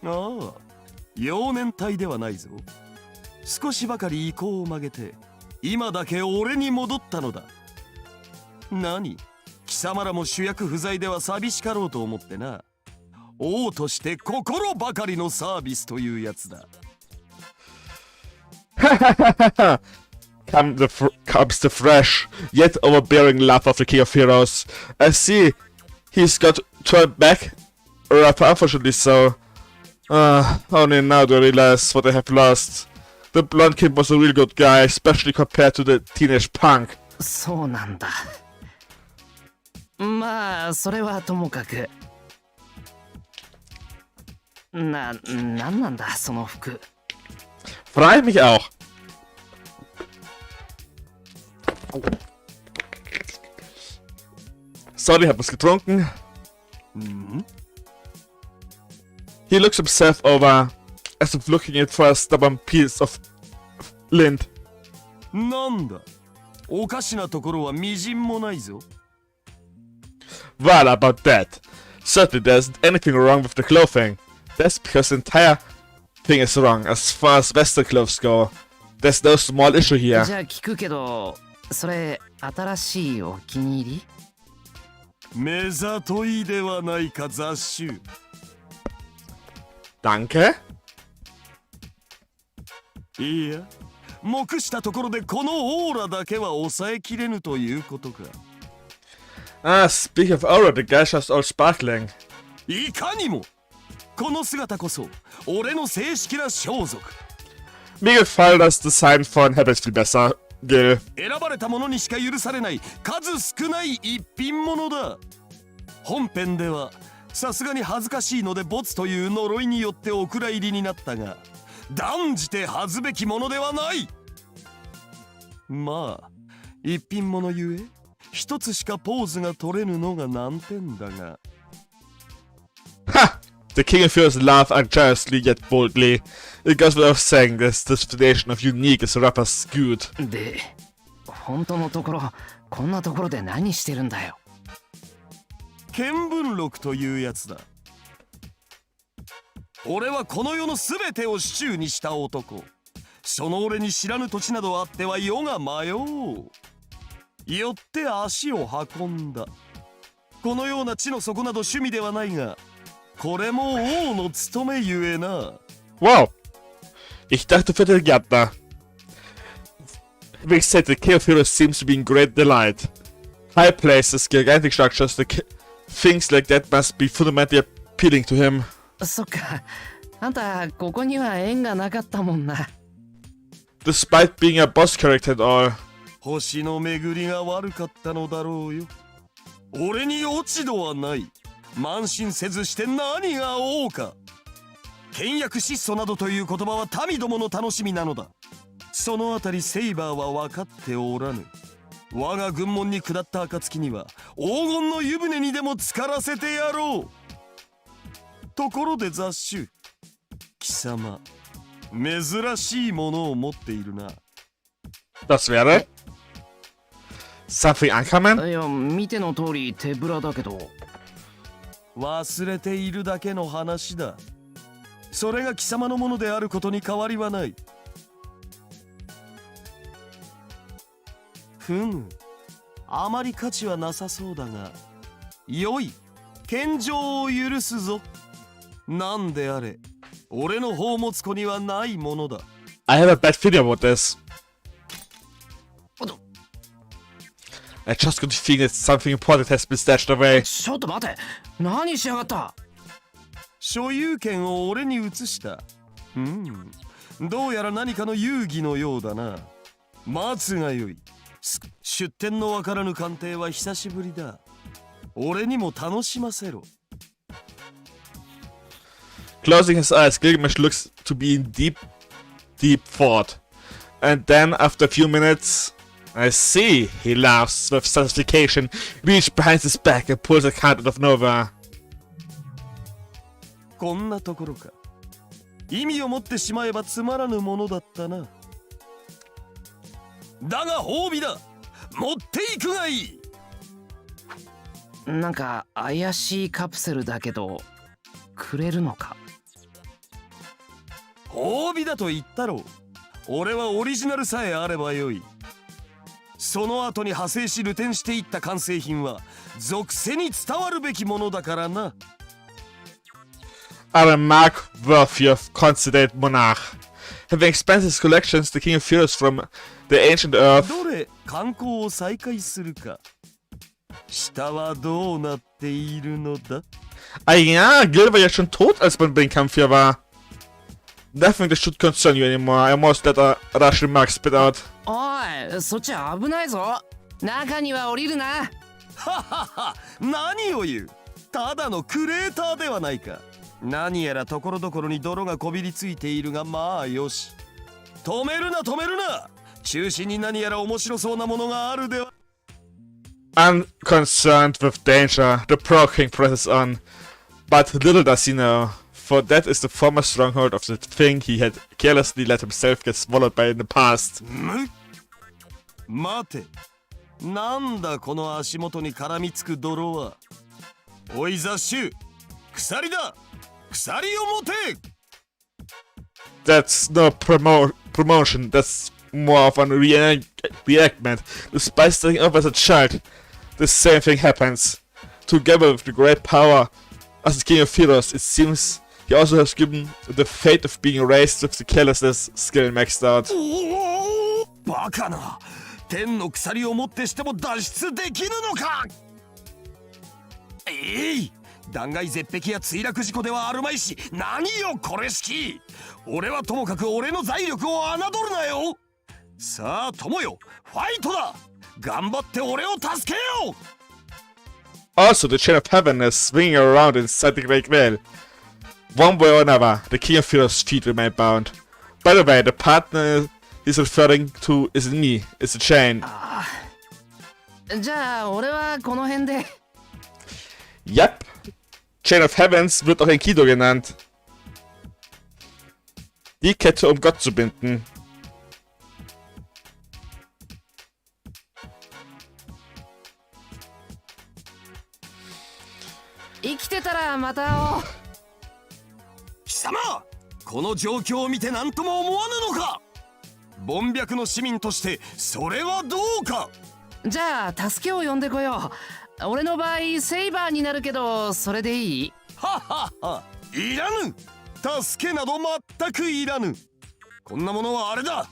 ああ、幼年体ではないぞ。少しばかり意向を曲げて、今だけ俺に戻ったのだ。何、貴様らも主役不在では寂しかろうと思ってな。王として心ばかりのサービスというやつだ。Comes the fresh, yet overbearing laugh of the King of Heroes. I see he's got turned back, rather unfortunately so. Only now do I realize what I have lost. The blonde kid was a real good guy, especially compared to the teenage punk. そうなんだ。まあそれはともかく。なんなんだその服。Freu mich auch. Sorry, hab was getrunken. He looks himself over as if looking at for a stubborn piece of lint. なんだ、おかしなところはみじんもないぞ。Well, about that. Certainly there isn't anything wrong with the clothing. That's because the entire thing is wrong as far as Western clothes go. There's no small issue here. じゃあ聞くけど、それ新しいお気に入り？目ざといではないか雑種。Danke? いや、目したところでこのオーラだけは抑えきれぬということか。Speaking of aura, the guy's just all sparkling. いかにも、この姿こそ俺の正式な装束。Mir gefällt das Design von Habits viel besser, Gil. 選ばれた者にしか許されない数少ない一品物だ。本編ではさすがに恥ずかしいのでボツという呪いによってお蔵入りになったが、断じて恥ずべきものではない。まあ一品物ゆえ一つしかポーズが取れぬのが難点だが。Ha! The king of heroes laugh unjustly yet boldly. It goes without saying this definition of unique is a rapper's good. で、本当のところこんなところで何してるんだよ。見聞録というやつだ。俺はこの世のすべてを手中にした男。その俺に知らぬ土地などあっては世が迷う。よって足を運んだ。このような地の底など趣味ではないが、これも王の務めゆえな。Wow! Ich dachte für den Gärtner. Having said, the king of heroes seems to be in great delight. High places, gigantic structures, things like that must be fundamentally appealing to him. そっか、あんたここには縁がなかったもんな。Despite being a boss character and all. 星の巡りが悪かったのだろうよ。俺に落ち度はない。慢心せずして何が王か。倹約質素などという言葉は民どもの楽しみなのだ。そのあたりセイバーは分かっておらぬ。我が軍門に下った暁には黄金の湯船にでも浸からせてやろう。ところで雑種、貴様珍しいものを持っているな。Das wäre something uncommon? いや、見ての通り手ぶらだけど。忘れているだけの話だ。それが貴様のものであることに変わりはない。ふむ、あまり価値はなさそうだが、よい、献上を許すぞ。なんであれ、俺の宝物庫にはないものだ。I have a bad feeling about this. I just got the feeling that something important has been stashed away. ちょっと待て、何しやがった。所有権を俺に移した。どうやら何かの遊戯のようだな。待つがよい。出典のわからぬ鑑定は久しぶりだ。俺にも楽しませろ。Closing his eyes, Gilgamesh looks to be in deep thought. And then, after a few minutes, I see, he laughs with satisfaction, reaches behind his back and pulls a card out of nowhere. こんなところか。意味を持ってしまえばつまらぬものだったな。だが褒美だ。持っていくがいい。なんか怪しいカプセルだけど、くれるのか。褒美だと言ったろう。俺はオリジナルさえあればよい。その後に派生し流転していった完成品は属性に伝わるべきものだからな。Are a mark worthy of considered monarch. Having expanded his collections, the king of heroes from the ancient earth. どれ観光を再開するか。下はどうなっているのだ。 Ah ja, Gil war ja schon tot, als man bei dem Kampf hier war. Nothing that should concern you anymore. I almost let a rush remark spit out. おい、そっち危ないぞ。中には降りるな。ははは、何を言う。ただのクレーターではないか。何やらところどころに泥がこびりついているが、まあよし。止めるな止めるな。中心に何やら面白そうなものがあるでは。 Unconcerned with danger, the Pro King presses on. But little does he know, for that is the former stronghold of the thing he had carelessly let himself get swallowed by in the past. 待て。なんだこの足元に絡みつく泥は。おい雑種、鎖だ。鎖を持て。 That's no promotion, that's more of a reenactment. Despite starting off as a child, the same thing happens. Together with the great power as the king of heroes, it seems he also has given the fate of being raised with the carelessness skill maxed out. おお、バカな。天の鎖をもってしても脱出できぬのか。断崖絶壁や墜落事故ではあるまいし、何よこれしき。俺はともかく俺の財力を侮るなよ。さあ友よ、ファイトだ。頑張って俺を助けよう。 Also, the chain of heaven is swinging around inside the Great Whale. One way or another, the king of heroes' feet remain bound. By the way, the partner he's referring to isn't me, it's the chain. じゃあ俺はこの辺で。Yep. Chain of Heavens wird auch Enkidu genannt. Die Kette, um Gott zu binden. 生きてたらまた会おう。貴様、この状況を見て何とも思わぬのか。凡白の市民としてそれはどうか。じゃあ助けを呼んでこよう。俺の場合セイバーになるけどそれでいい？ははは、いらぬ。助けなど全くいらぬ。こんなものはあれだ。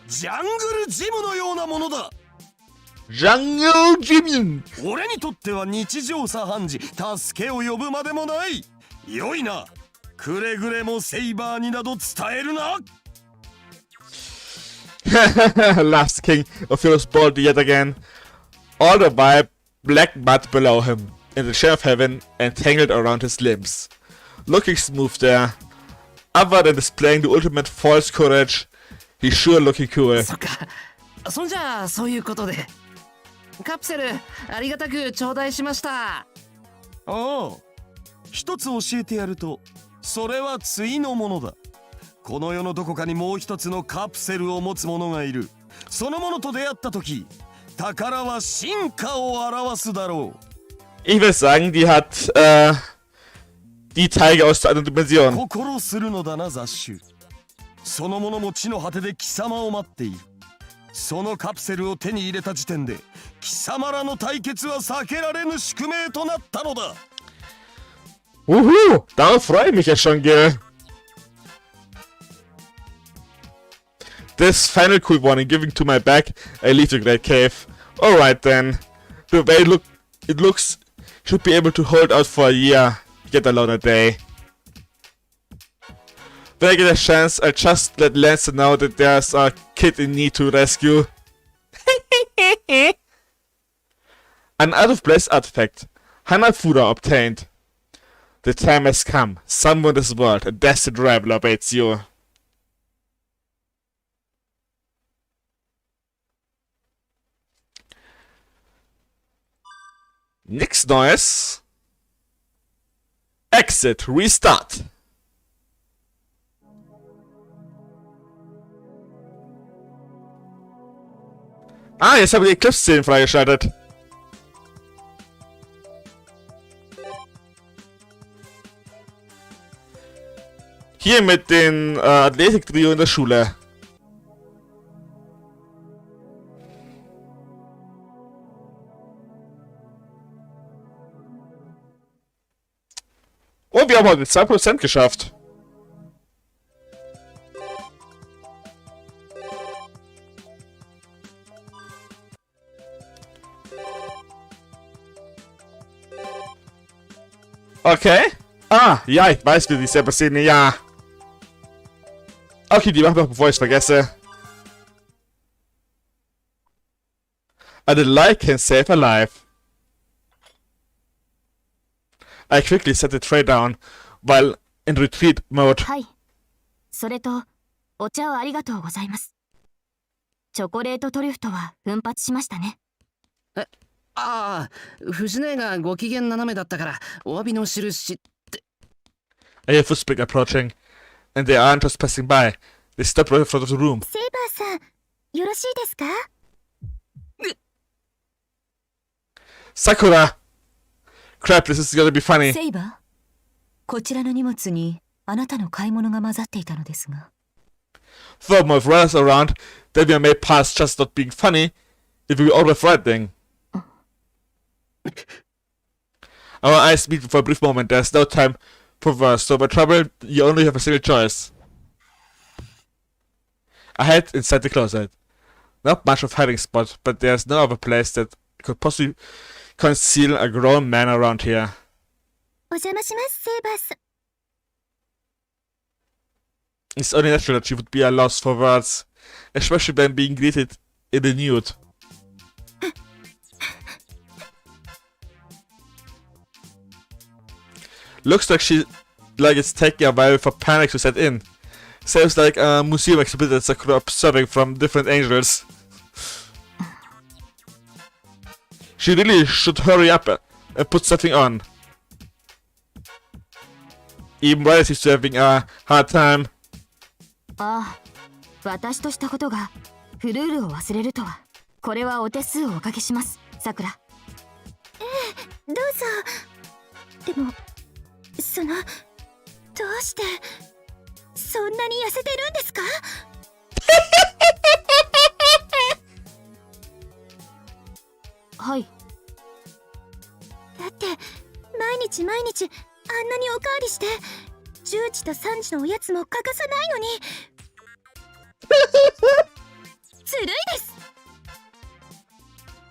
ジャングルジムのようなものだ。Jungle Jimmy! 俺にとっては日常茶飯事。助けを呼ぶまでもない。よいな。くれぐれもセイバーになど伝えるな。Laughs King of Heroes bold yet again. All the while, black mud below him, in the chain of heaven, entangled around his limbs. Looking smooth there. Other than displaying the ultimate false courage, he's sure looking cool. そっか。そんじゃあそういうことで。カプセルありがたく頂戴しました。ああ、一つ教えてやると、それは対のものだ。この世のどこかにもう一つのカプセルを持つ者がいる。その者と出会った時、宝は進化を表すだろう。Ich will sagen, die hat die Teige aus der anderen Dimension. 心するのだな雑種。その者も地の果てで貴様を待っている。そのカプセルを手に入れた時点で貴様らの対決は避けられぬ宿命となったのだ。Wuhu! Darauf freue ich mich ja schon, Gil. This final cool warning giving to my back, I leave the great cave. Alright then. The way it looks, should be able to hold out for a year, yet alone a day. When I get a chance, I'll just let Lancer know that there's a kid in need to rescue. An out-of-place artifact. Hanafuda obtained. The time has come. Somewhere in this world, a destined rival awaits you. Nix Neues. Exit. Restart. Ah, jetzt habe ich die Eclipse-Szenen freigeschaltet. Hier mit den Athletik-Trio in der Schule. Und wir haben heute 2% geschafft. Okay. Ah, ja, ich weiß, wie die selber sehen. Ja. Okay, die machen wir, bevor ich es vergesse. A delay can save a life. I quickly set the tray down while in retreat mode. はい。それと、お茶をありがとうございます。チョコレートトリュフとは奮発しましたね。ああ、藤姉がご機嫌斜めだったからお詫びの印って。I hear footsteps approaching, and they aren't just passing by. They step right in front of the room. セイバーさん、よろしいですか？ Sakura! Crap, this is gonna be funny. セイバー、こちらの荷物にあなたの買い物が混ざっていたのですが。Thought more brothers around, then we are made past just not being funny if we all were frightening. Our eyes meet for a brief moment. There's no time for words, so by trouble, you only have a single choice. I hide inside the closet. Not much of hiding spot, but there's no other place that could possibly conceal a grown man around here. お邪魔します、セイバーさん。 It's only natural that she would be a loss for words, especially when being greeted in the nude. Looks like it's taking a while for panic to set in. Sounds like a museum exhibit that's observing from different angles. She really should hurry up and put something on. Even Riley seems to having a hard time. ああ、私としたことがフルールを忘れるとは。これはお手数をおかけします、さくら。どうぞ。でも、どうしてそんなに痩せてるんですか？はい。だって毎日あんなにおかわりして10時と3時のおやつも欠かさないのにずるいです。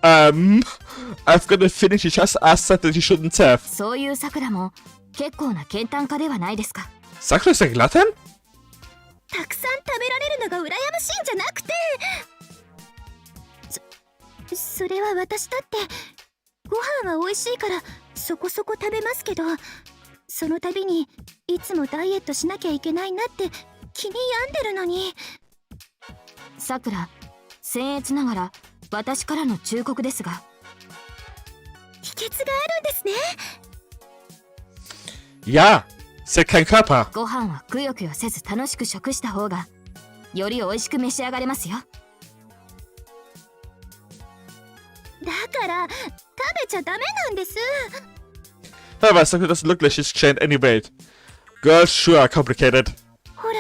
I've got to finish. He just asked something he shouldn't have. そういうさくらも結構な健談家ではないですか。Sakura is a glutton? たくさん食べられるのが羨ましいんじゃなくて、それは私だってご飯は美味しいからそこそこ食べますけど、その度にいつもダイエットしなきゃいけないなって気に病んでるのに。さくら、僭越ながら私からの忠告ですが、秘訣があるんですね。Ja, sie hat keinen Körper. ご飯はくよくよせず楽しく食した方がより美味しく召し上がれますよ。だから食べちゃダメなんです。 However, Sakura doesn't look like she's gained any weight. Girls sure are complicated. ほら、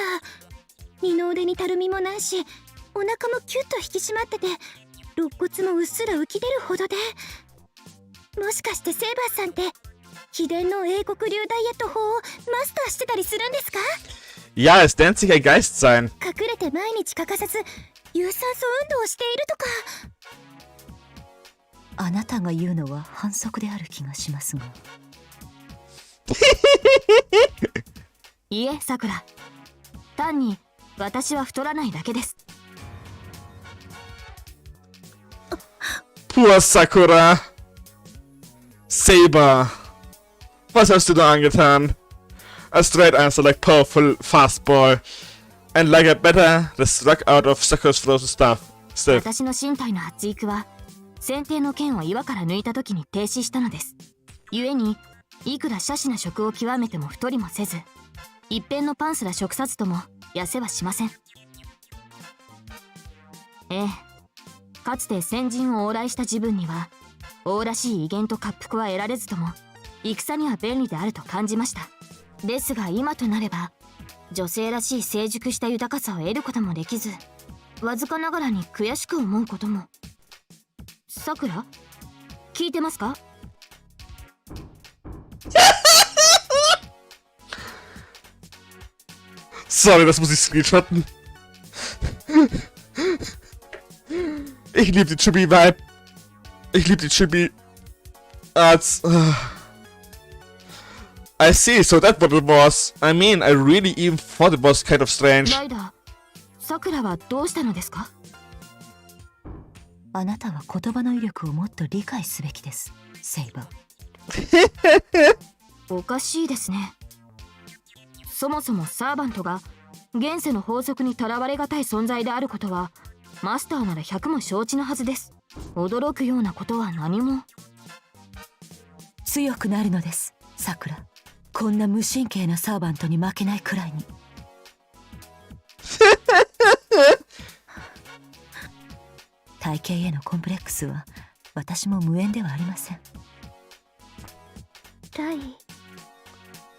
二の腕にたるみもないし、お腹もキュッと引き締まってて、肋骨もうっすら浮き出るほどで。もしかしてセイバーさんって秘伝の英国流ダイエット法をマスターしてたりするんですか？ Ja, es nennt sich ein Geist sein. 隠れて毎日欠かさず有酸素運動をしているとか。あなたが言うのは反則である気がしますが。いえ、さくら。単に私は太らないだけです。Poor Sakura. Saber. Was hast du da angetan? A straight answer like powerful fastball. And like a better, the struck out of Sakura's frozen stuff. Still. 私の身体の発育は剪定の剣を岩から抜いた時に停止したのです。故にいくら奢侈な食を極めても太りもせず、一辺のパンすら食さずとも痩せはしません。ええ、かつて先陣を往来した自分には王らしい威厳と滑腹は得られずとも戦には便利であると感じました。ですが今となれば女性らしい成熟した豊かさを得ることもできず、わずかながらに悔しく思うことも。さくら、聞いてますか？ Sorry, das muss ich screenshotten. Ich liebe die Chibi-Vibe. Ich liebe die Chibi-Arts. I see, so that's what it was. I mean, I really even thought it was kind of strange. ライダー、さくらはどうしたのですか？あなたは言葉の威力をもっと理解すべきです、セイバー。おかしいですね。そもそもサーバントが現世の法則にとらわれがたい存在であることはマスターなら100も承知のはずです。驚くようなことは何も。強くなるのです、さくら。こんな無神経なサーバントに負けないくらいに。体型へのコンプレックスは私も無縁ではありません。ライ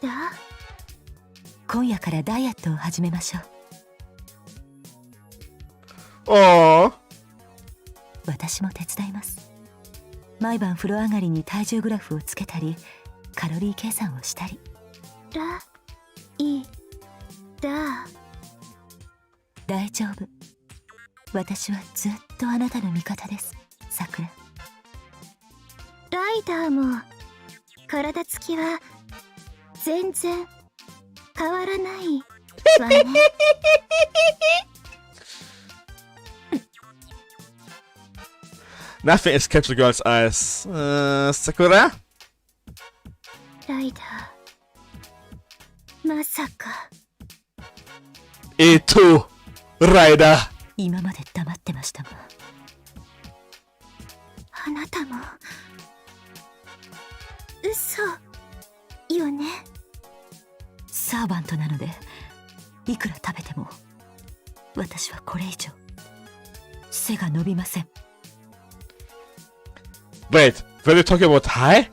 ダー、今夜からダイエットを始めましょう。Aww. 私も手伝います。毎晩風呂上がりに体重グラフをつけたりカロリー計算をしたり。ライダー、大丈夫。私はずっとあなたの味方です、さくら。ライダーも体つきは全然変わらないわね。Nothing escapes the girl's eyes. Sakura? ライダー、まさか。E2 Rider. 今まで黙ってましたが。あなたも嘘よね。サーバントなのでいくら食べても私はこれ以上背が伸びません。Wait, were you talking about high?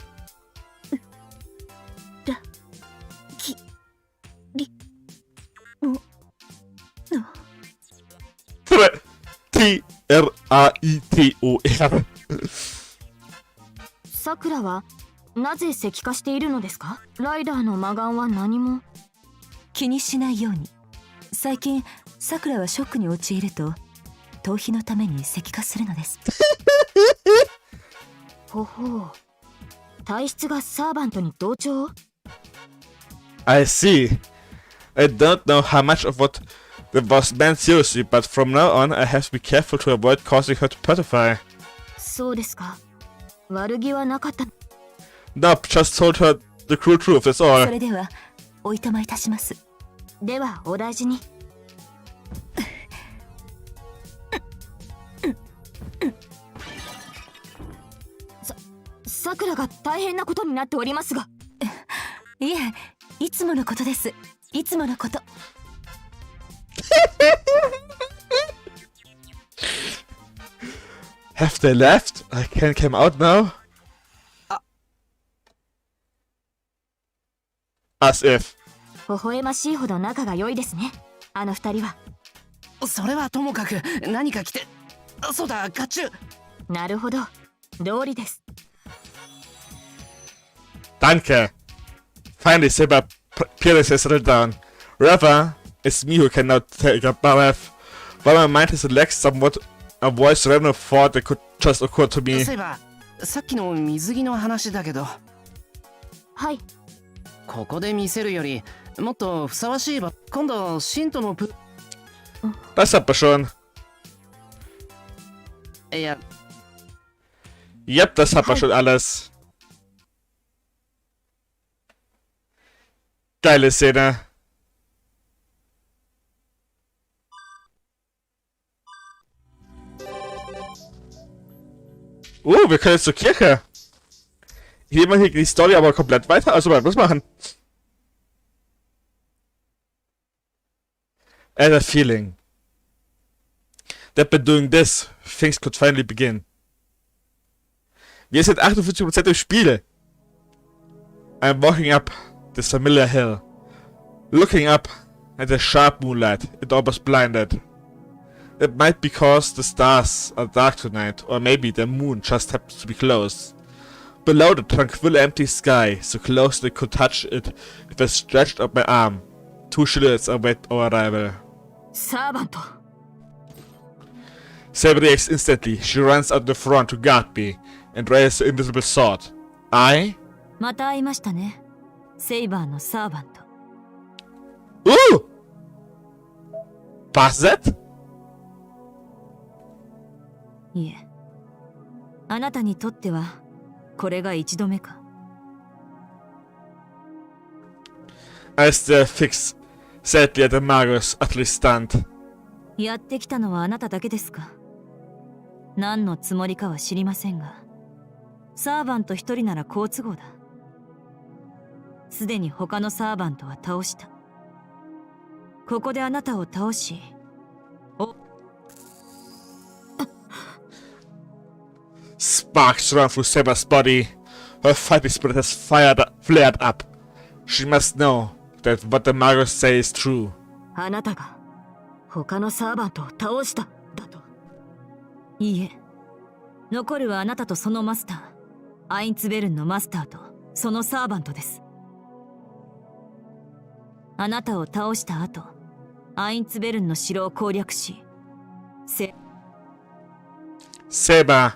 T-R-I-T-O-R。さくらはなぜ石化しているのですか？ライダーの魔眼は何も。気にしないように。最近さくらはショックに陥ると逃避のために石化するのです。ほほう、体質がサーバントに同調？ I see. I don't know how much of what the boss meant seriously, but from now on I have to be careful to avoid causing her to petrify. そうですか。悪気はなかった。Nope, just told her the cruel truth, that's そ all. れではおいとまいたします。ではお大事に。さくらが大変なことになっておりますが。いえ、いつものことです。いつものこと。Have they left? I can't come out now? As if. 微笑ましいほど仲が良いですね、あの二人は。それはともかく何か来て。そうだ、甲冑。なるほど、道理です。Danke. Finally, Saber Pierce has settled down. Rather, it's me who can now take a bath. While my mind has relaxed somewhat, a voice random thought that could just occur to me. そういえば、さっきの水着の話だけど。はい。ここで見せるよりもっとふさわしい場。今度信徒のプ。Das hat man schon. いや。Yep, das hat man schon alles. Geile Szene. Wir können jetzt zur Kirche. Hier mal hier die Story aber komplett weiter. Also mal was machen. I had a feeling that by doing this, things could finally begin. Wir sind 48% im Spiel. I'm walking up this familiar hill, looking up at the sharp moonlight. It almost blinded. It might be because the stars are dark tonight, or maybe the moon just happens to be close. Below the tranquil empty sky, so close that I could touch it if I stretched out my arm. Two silhouettes await our arrival. サーバント。 Saber reacts instantly. She runs out the front to guard me and raises her invisible sword. I? また会いましたね。セイバーのサーバント。 Ooh! Past that? いえ。あなたにとっては、これが一度目か。I stare fixed, sadly at the Magus, utterly stunned. やってきたのはあなただけですか。何のつもりかは知りませんが、サーバント一人なら好都合だ。すでに他のサーバントは倒した。ここであなたを倒し、Sparks run through Saber's body. Her fighting spirit has flared up. She must know that what the Magus say is true. あなたが他のサーバントを倒しただと。いいえ、残るはあなたとそのマスター、アインツベルンのマスターとそのサーバントです。あなたを倒した後、アインツベルンの城を攻略し、Saber,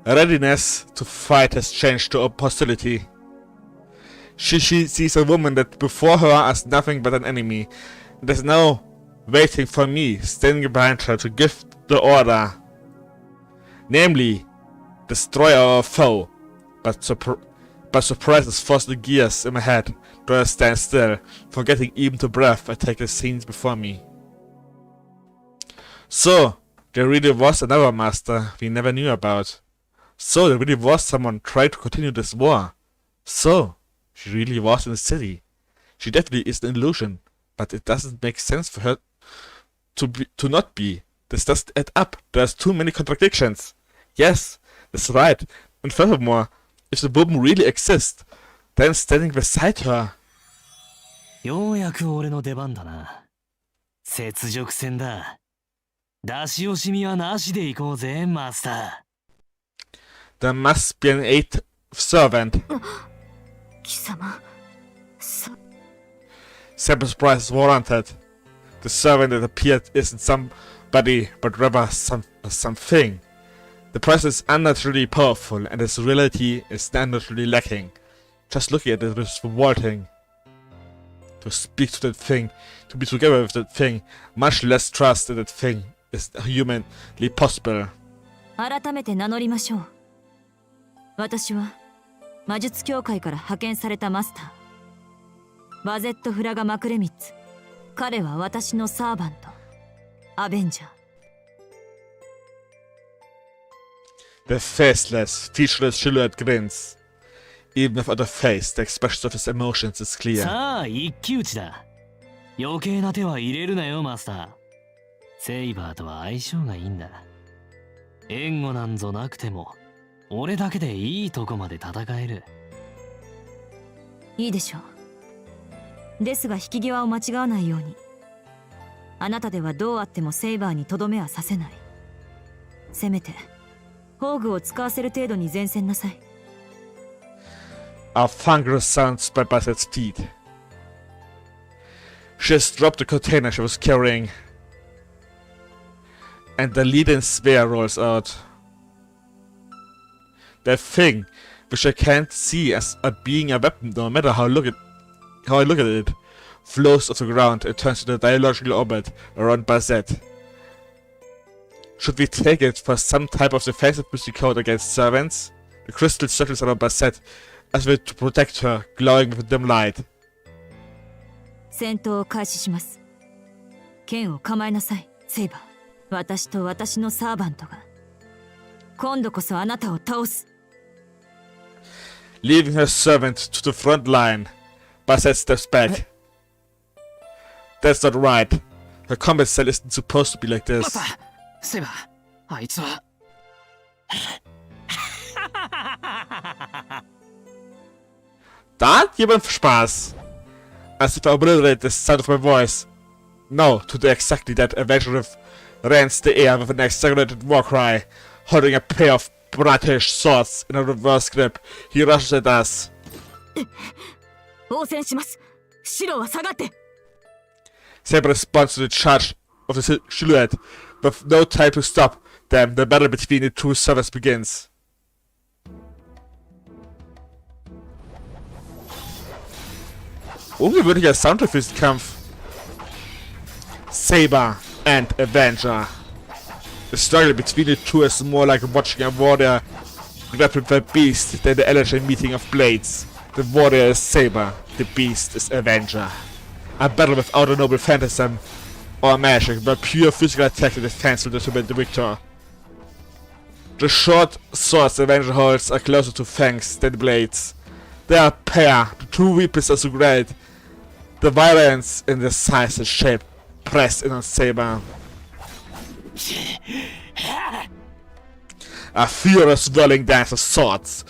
readiness to fight has changed to hostility. She sees a woman that before her as nothing but an enemy, and is now waiting for me, standing behind her to give the order. Namely, destroy our foe, but surprises force the gears in my head to stand still, forgetting even to breath I take the scenes before me. So, there really was another master we never knew about. So, there really was someone trying to continue this war. So, she really was in the city. She definitely is an illusion, but it doesn't make sense for her to not be. This doesn't add up. There's too many contradictions. Yes, that's right. And furthermore, if the woman really exists, then standing beside her. ようやく俺の出番だな。雪辱戦だ。出し惜しみはなしで行こうぜ、マスター。There must be an eighth servant. 貴様、Saber's surprise is warranted. The servant that appeared isn't somebody, but rather something. The person is unnaturally powerful, and his reality is unnaturally lacking. Just looking at it is revolting. To speak to that thing, to be together with that thing, much less trust in that thing, is humanly possible. 改めて名乗りましょう。私は魔術協会から派遣されたマスター、バゼット・フラガ・マクレミッツ。彼は私のサーバント、アベンジャー。The faceless, featureless silhouette grins. Even without a face, the expression of his emotions is clear. さあ、一騎打ちだ。余計な手は入れるなよ、マスター。セイバーとは相性がいいんだ。援護なんぞなくても、俺だけでいいとこまで戦える。いいでしょう。ですが引き際を間違わないように。あなたではどうあってもセイバーにとどめはさせない。せめて宝具を使わせる程度に前線なさい。A thunderous sound spread by its feet. She has dropped the container she was carrying, and the leaden spear rolls out. That thing, which I can't see as being a weapon, no matter how I look at it, flows off the ground and turns to the dialogical orbit around Bazette. Should we take it for some type of defensive mystic code against servants? The crystal circles around Bazette as if to protect her, glowing with dim light. 戦闘を開始します。剣を構えなさい、セイバー。私と私のサーバントが今度こそあなたを倒す。Leaving her servant to the front line, Bazette steps back. That's not right. Her combat style isn't supposed to be like this. セイバー、あいつは。Da hat jemand Spaß. As if I obliterate the sound of my voice. No, to do exactly that, adventurer rends the air with an exaggerated war cry. Holding a pair of brutish swords in a reverse grip, he rushes at us. 応戦します。白は下がって。Saber responds to the charge of the silhouette. With no time to stop them, the battle between the two servers begins. Ungewöhnlicher Soundtrack für diesen Kampf. Saber and Avenger. The struggle between the two is more like watching a warrior grapple with a beast than the elegant meeting of blades. The warrior is Saber, the beast is Avenger. A battle without a noble phantasm or magic, but pure physical attack and defense will determine the victor. The short swords Avenger holds are closer to fangs than blades. They are a pair, the two weapons are so great. The violence in the size and shape pressed in on Saber. A furious whirling dance of swords.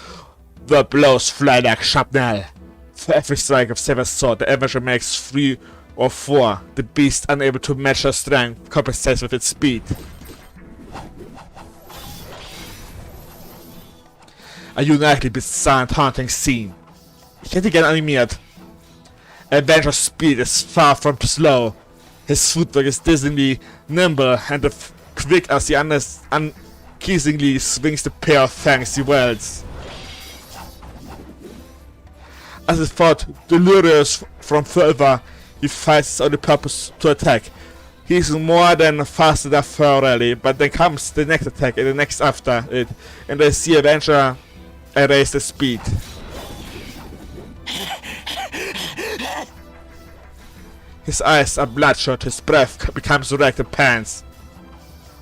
The blows fly like shrapnel. For every strike of Saber's sword, the Avenger makes 3 or 4. The beast, unable to match her strength, compensates with its speed. A uniquely bizarre and haunting scene. Ich hätte gern animiert. Avenger's speed is far from slow. His footwork is dizzyingly nimble and quick as he unceasingly swings the pair of fangs he wields. As if thought delirious from further, he fights his only purpose to attack. He is more than fast enough thoroughly, but then comes the next attack and the next after it, and I see Avenger erase the speed. His eyes are bloodshot, his breath becomes erect and pants.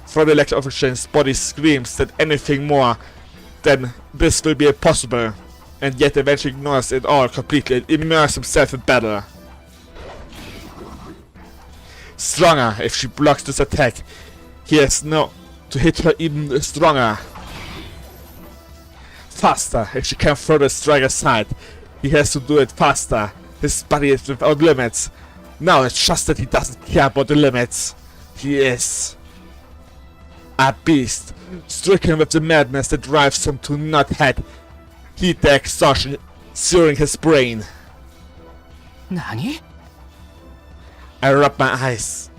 From the electric officer, his body screams that anything more than this will be impossible, and yet Avenger ignores it all completely and immerses himself in battle. Stronger if she blocks this attack. He has no to hit her even stronger. Faster if she can throw the strike aside. He has to do it faster. His body is without limits. Now it's just that he doesn't care about the limits. He is a beast, stricken with the madness that drives him to not head. Heat the exhaustion searing his brain. Nani? I rub my eyes.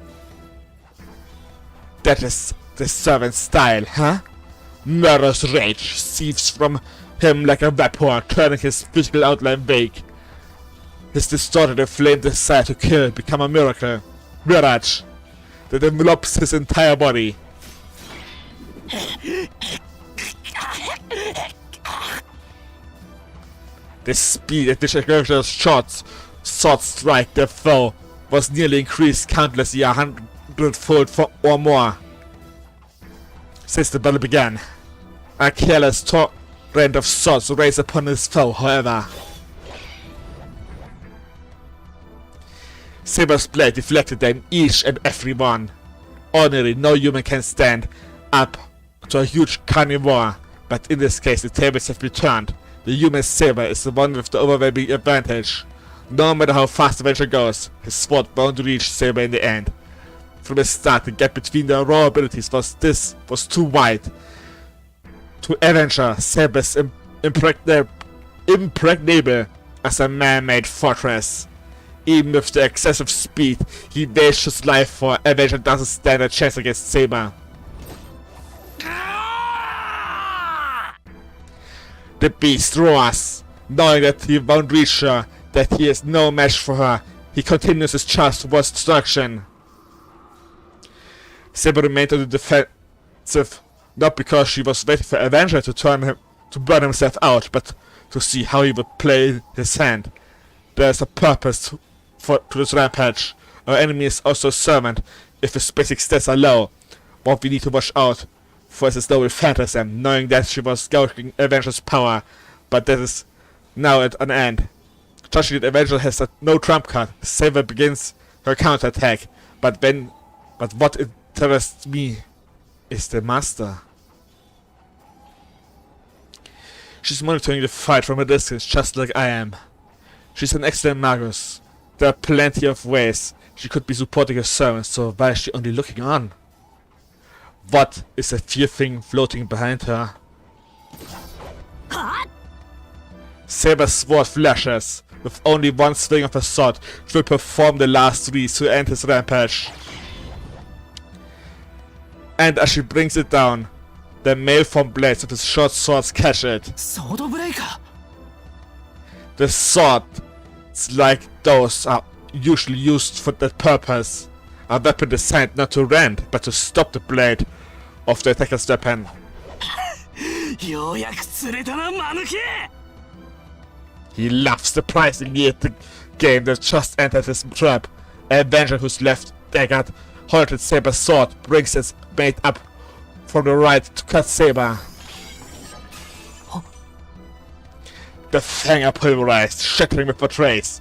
That is the servant's style, huh? Murderous rage seeps from him like a vapor, turning his physical outline vague. His distorted inflamed desire to kill become a miracle, mirage, that envelops his entire body. The speed at which Avenger's sword strike their foe was nearly increased countlessly 100-fold or more since the battle began. A careless torrent of swords raised upon his foe, however. Saber's blade deflected them each and every one. Ordinarily, no human can stand up to a huge carnivore, but in this case the tables have been turned. The human Saber is the one with the overwhelming advantage. No matter how fast the Avenger goes, his sword bound to reach Saber in the end. From the start, the gap between their raw abilities was too wide. To Avenger, Saber is impregnable as a man-made fortress. Even with the excessive speed he wastes his life for, Avenger doesn't stand a chance against Saber. The beast roars, knowing that he won't reach her, that he is no match for her. He continues his charge towards destruction. Saber remained on the defensive, not because she was waiting for Avenger to burn himself out, but to see how he would play his hand. There is a purpose to this rampage. Our enemy is also a servant. If his basic stats are low, what we need to watch out for is his noble phantasm, knowing that she was gouging Avenger's power, but that is now at an end. Judging that Avenger has no trump card, Saber begins her counterattack, but what interests me is the master. She's monitoring the fight from a distance, just like I am. She's an excellent Magus. There are plenty of ways she could be supporting her servants, so why is she only looking on? What is that fear thing floating behind her? Saber's sword flashes, With only one swing of her sword, she will perform the last three to end his rampage. And as she brings it down, the malformed blades of his short swords catch it. ソードブレイカー The swords like those are usually used for that purpose. A weapon designed not to rend, but to stop the blade of the attacker's weapon. ようやく釣れたなマヌケ He laughs surprisingly at the game that just entered his trap. A avenger whose left dagger, holding Saber's sword, brings his mate up from the right to cut Saber. The fang are pulverized, shattering with a trace.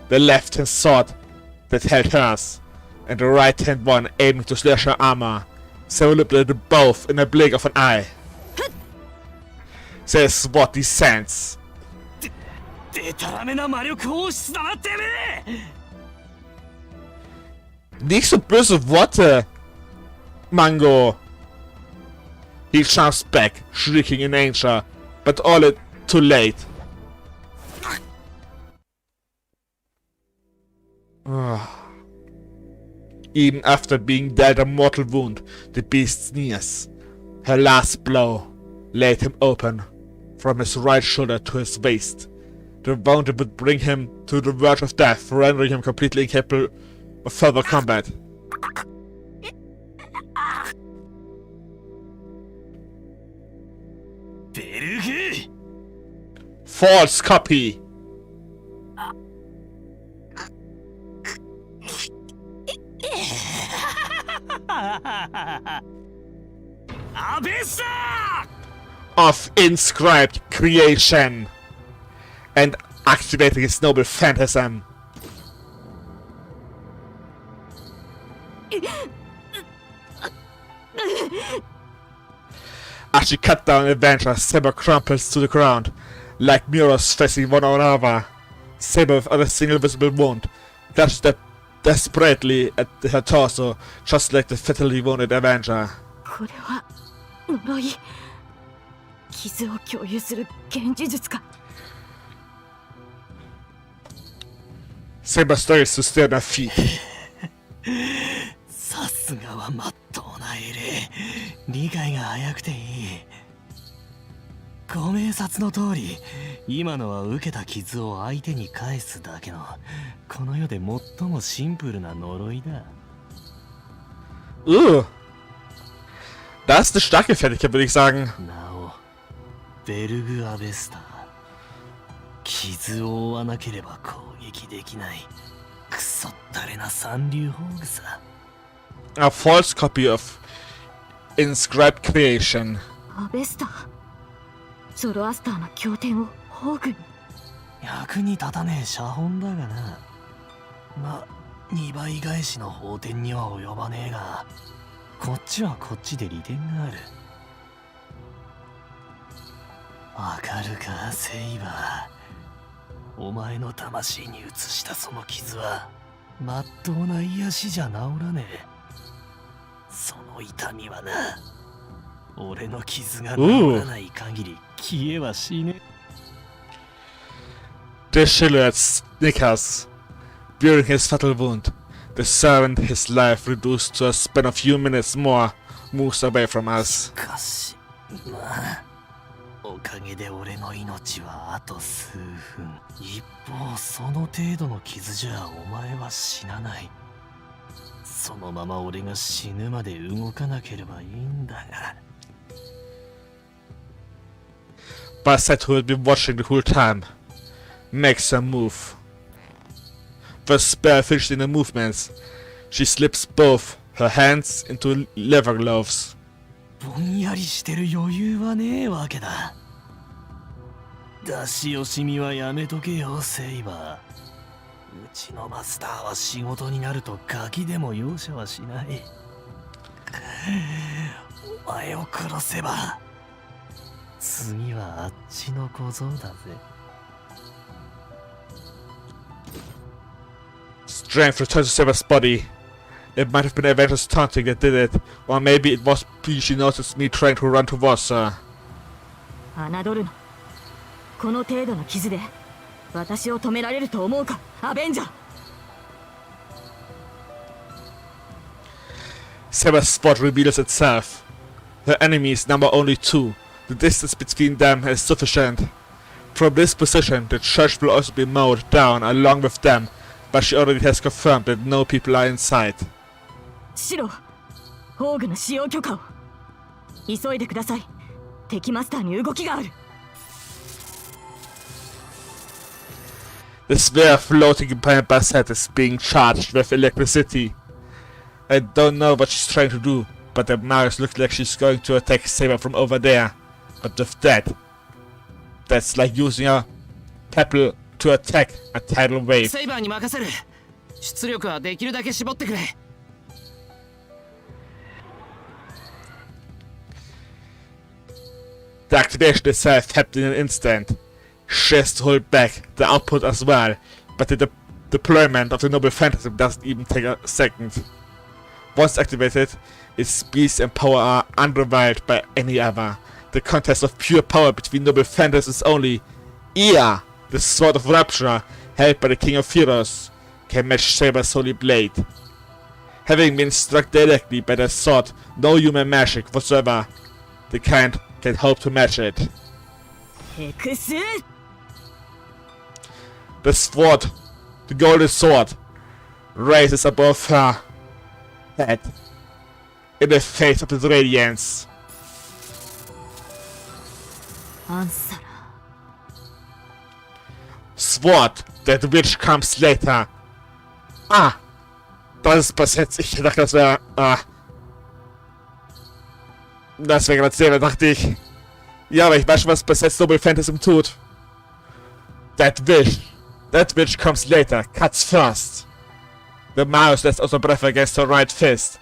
The left hand sword that held hers, and the right hand one aiming to slash her armor. Saber looked at them both in a blink of an eye. Their sword descends. でたらめな魔力放出だなてめえ Nicht so böse Worte, Mango. He jumps back, shrieking in anger, but all it too late. Even after being dealt a mortal wound, the beast sneers. Her last blow laid him open, from his right shoulder to his waist. The wound would bring him to the verge of death, rendering him completely incapable of further combat. False copy! Of inscribed creation and activating his noble phantasm. As she cut down Avenger, Saber crumples to the ground, like mirrors facing one another. Saber, without a single visible wound, clutches desperately at her torso, just like the fatally wounded Avenger. これは呪い傷を共有する現実術か Saber struggles to stay on her feet. さすがはまっとうな英霊理解が早くていいご明察の通り今のは受けた傷を相手に返すだけのこの世で最もシンプルな呪いだ Das ist eine starke Fertigkeit, würde ich sagen. なおベルグ・アベスター傷を負わなければ攻撃できないクソったれな三流宝具さ A false copy of inscribed creation. アベスターゾロアスターの経典を宝具に役に立たねえ写本だがなま2倍返しの法典には及ばねえがこっちはこっちで利点があるわかるかセイバーお前の魂に移したその傷はまっとうな癒しじゃ治らねえその痛みはな俺の傷が治らない限り消えはしねえ The silhouette snickers, bearing his fatal wound. The servant, his life reduced to a span of few minutes more, moves away from us. しかしまあおかげで俺の命はあと数分一方その程度の傷じゃお前は死なないそのまま俺が死ぬまで動かなければいいんだが Basset, who had been watching the whole time, makes a move. The spell finished in the movements. She slips both her hands into leather gloves. ぼんやりしてる余裕はねえわけだ出し惜しみはやめとけよセイバーうちのマスターは仕事になるとガキでも容赦はしないお前を殺せば次はあっちの小僧だぜ Strength returns to Saber's body. It might have been Avenger's taunting that did it, or maybe it was because she noticed me trying to run towards her. 侮るのこの程度の傷で私を止められると思うか、アベンジャー。 Saber's spot reveals itself. Her enemies number only 2. The distance between them is sufficient. From this position, the church will also be mowed down along with them, but she already has confirmed that no people are inside. シロ、オーグの使用許可を。急いでください。敵マスターに動きがある。 The sphere floating behind Basset is being charged with electricity. I don't know what she's trying to do, but the Mars looks like she's going to attack Saber from over there. But with that, that's like using a pebble to attack a tidal wave. セイバーに任せる。出力はできるだけ絞ってくれ。The activation itself happened in an instant. She has to hold back the output as well, but the deployment of the Noble Phantasm doesn't even take a second. Once activated, its speed and power are unrivaled by any other. The contest of pure power between Noble Phantasms only, Ea, the Sword of Rapture, held by the King of Heroes, can match Saber's Holy Blade. Having been struck directly by the sword, no human magic whatsoever, the kind can hope to match it. ヘクス The sword, the golden sword, rises above her head in the face of its radiance. アンサラ Sword, that which comes later. Ah! Das ist passiert. Ich dachte, das wäre. Das wäre gerade sehr, dachte ich. Ja, aber ich weiß schon, was Basset's Noble Phantasm tut. That which comes later, cuts first. The mouse lets out a breath against her right fist,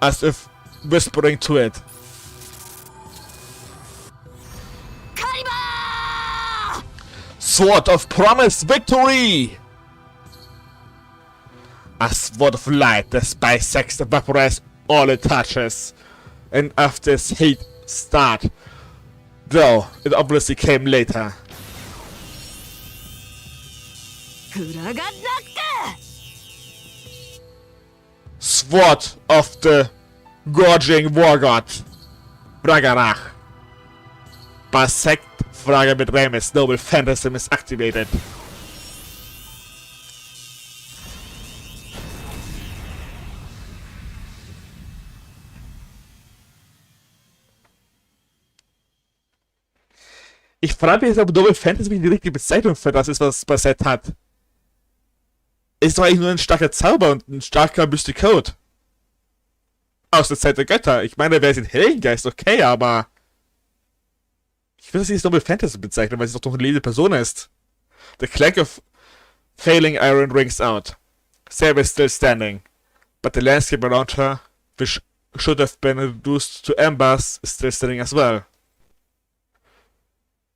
as if whispering to it. カリバー Sword of Promise Victory! A sword of light that bisects and vaporizes all it touches. And after its heat start, though it obviously came later. フラガナック Sword of the Gorging War God, Ragnarach. Bisect Frage mit Remes, Noble Phantasm is activated. Ich frage mich jetzt, ob Noble Phantasm die richtige Bezeichnung für das ist, was Basset hat. Ist doch eigentlich nur ein starker Zauber und ein starker Mystic Code. Aus der Zeit der Götter. Ich meine, wer ist ein Heldengeist? Okay, aber ich will das nicht als Noble Phantasm bezeichnen, weil sie doch eine lebende Person ist. The clank of failing iron rings out. Saber is still standing, but the landscape around her, which should have been reduced to embers, is still standing as well.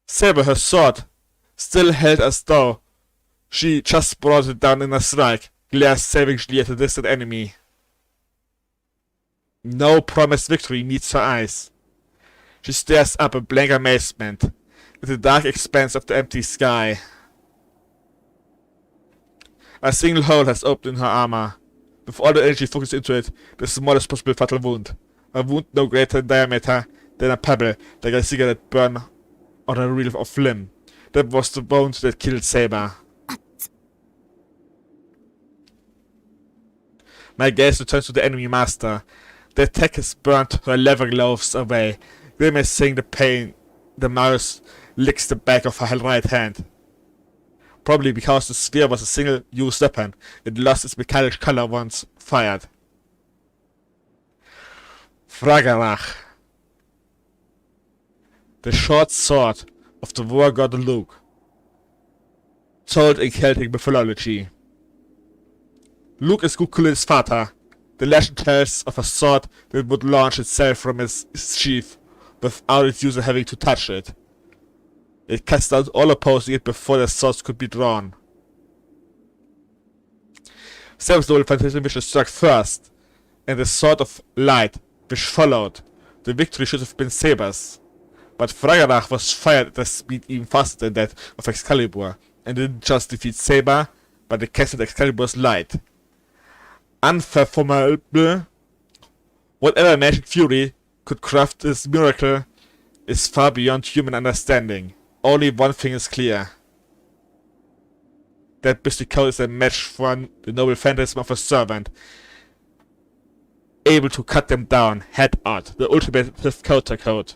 Saber, her sword, still held as though she just brought it down in a strike, glares savagely at the distant enemy. No promised victory meets her eyes. She stares up in blank amazement at the dark expanse of the empty sky. A single hole has opened in her armor. With all the energy focused into it, the smallest possible fatal wound. A wound no greater in diameter than a pebble, like a cigarette burn on a reel of limb. That was the wound that killed Saber. My gaze returns to the enemy master. The attack has burnt her leather gloves away. Grimacing the pain, the mouse licks the back of her right hand. Probably because the sphere was a single-use weapon, it lost its metallic color once fired. Fragarach. The short sword of the war god Luke. Told in Celtic mythology. Luke is Cuchulain's father. The legend tells of a sword that would launch itself from its sheath without its user having to touch it. It cuts down all opposing it before the swords could be drawn. Saber's Noble Phantasm which struck first, and the sword of light which followed. The victory should have been Saber's. But Fragarach was fired at a speed even faster than that of Excalibur, and didn't just defeat Saber, but it casted Excalibur's light. Unfathomable. Whatever magic fury could craft this miracle is far beyond human understanding. Only one thing is clear. That mystic code is a match for the noble phantasm of a servant, able to cut them down, head out, the ultimate counter code.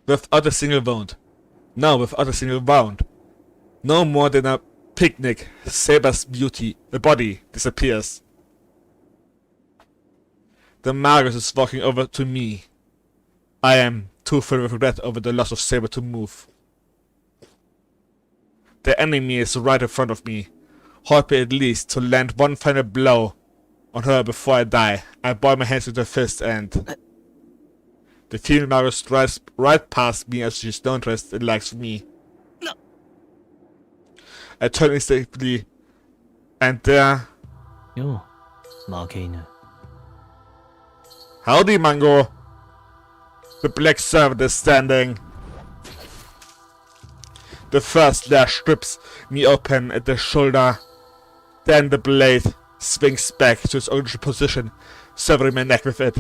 Without a single wound. No, without a single wound. No more than a picnic, Saber's beauty, the body, disappears. The Magus is walking over to me. I am too filled with regret over the loss of Saber to move. The enemy is right in front of me. Help me at least to land one final blow on her before I die. I boil my hands with a fist and... The female Magus strides right past me as she's no interest in likes me. No. I turn instinctively, and there... Yo, 負け犬。 Howdy, Mango! The black servant is standing. The first lash strips me open at the shoulder. Then the blade swings back to its original position, severing my neck with it.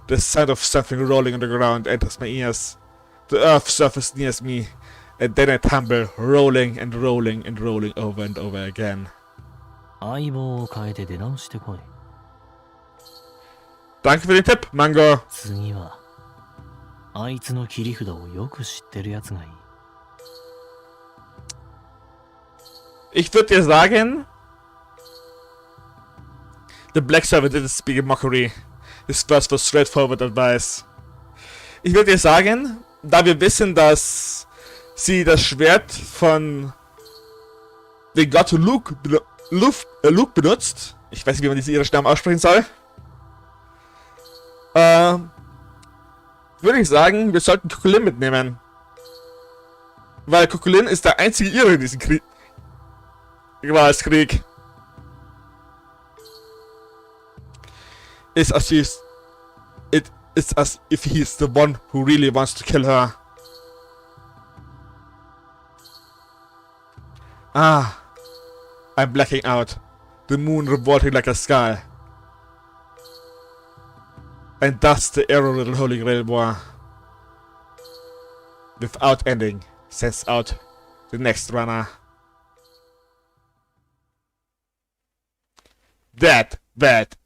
The sound of something rolling on the ground enters my ears. The earth surface nears me, and then I tumble, rolling and rolling and rolling over and over again. 相棒を変えて出直してこい。 Danke für den Tipp, Mango. 次はあいつの切り札をよく知ってるやつがいい。 Ich würde dir sagen, the black servant didn't speak in mockery. His words were straightforward advice. Ich würde dir sagen, da wir wissen, dass sie das Schwert von den Gott Luke benutzt, ich weiß nicht, wie man diese ihre Namen aussprechen soll, würde ich sagen, wir sollten Kukulin mitnehmen. Weil Kukulin ist der einzige Ire in diesem Krieg. Krieg. It's as if he's the one who really wants to kill her. Ah, I'm blacking out. The moon revolting like a skull. And thus the arrow little holy grail war, without ending, sends out the next runner. That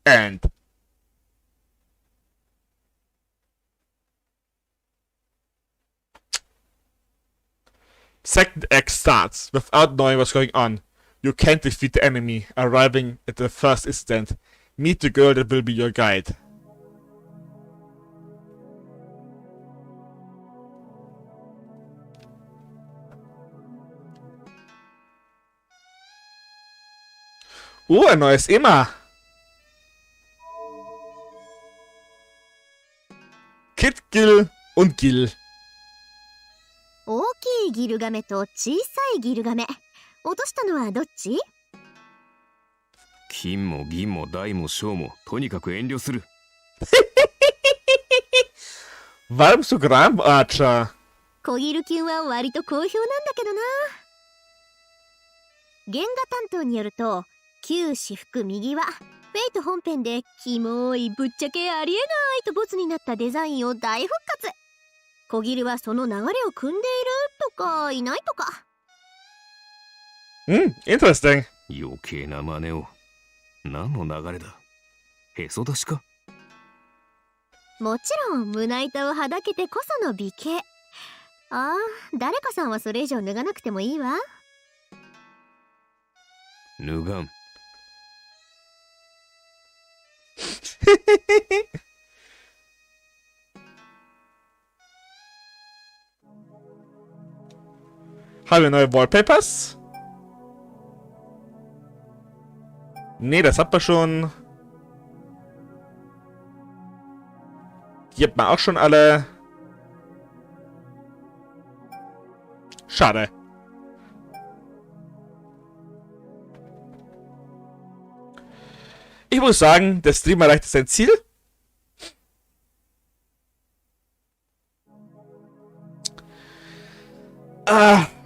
end. Second act starts. Without knowing what's going on, you can't defeat the enemy. Arriving at the first instant, meet the girl that will be your guide. Ein neues Immer. Kid, Gil und Gil. 大きいギルガメと小さいギルガメ、落としたのはどっち？金も銀も大も小もとにかく遠慮する。Warum so Gram, Archer? 小ギルキュンは割と好評なんだけどな。原画担当によると、旧私服右はフェイト本編でキモいぶっちゃけありえないとボツになったデザインを大復活。小ギルはその流れを組んでいるとかいないとか。Interesting. 余計な真似を。何の流れだ？へそ出しか？もちろん胸板をはだけてこその美形。ああ、誰かさんはそれ以上脱がなくてもいいわ。脱がん。Haben wir neue Wallpapers? Nee, das hat man schon. Die hat man auch schon alle. Schade. Ich muss sagen, der Stream erreichte sein Ziel.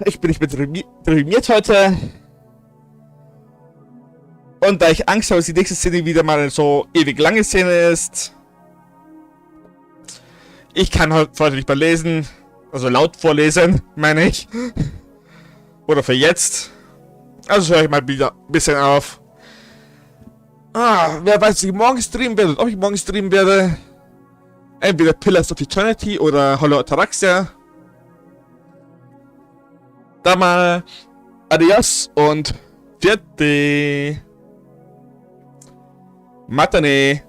Ich bin nicht mehr deprimiert heute. Und da ich Angst habe, dass die nächste Szene wieder mal eine so ewig lange Szene ist. Ich kann heute nicht mehr lesen. Also laut vorlesen, meine ich. Oder für jetzt. Also höre ich mal wieder ein bisschen auf. Wer weiß, wie ich morgen streamen werde und ob ich morgen streamen werde. Entweder Pillars of Eternity oder Hollow Ataraxia. Dann mal Adios und Vierte. Matane.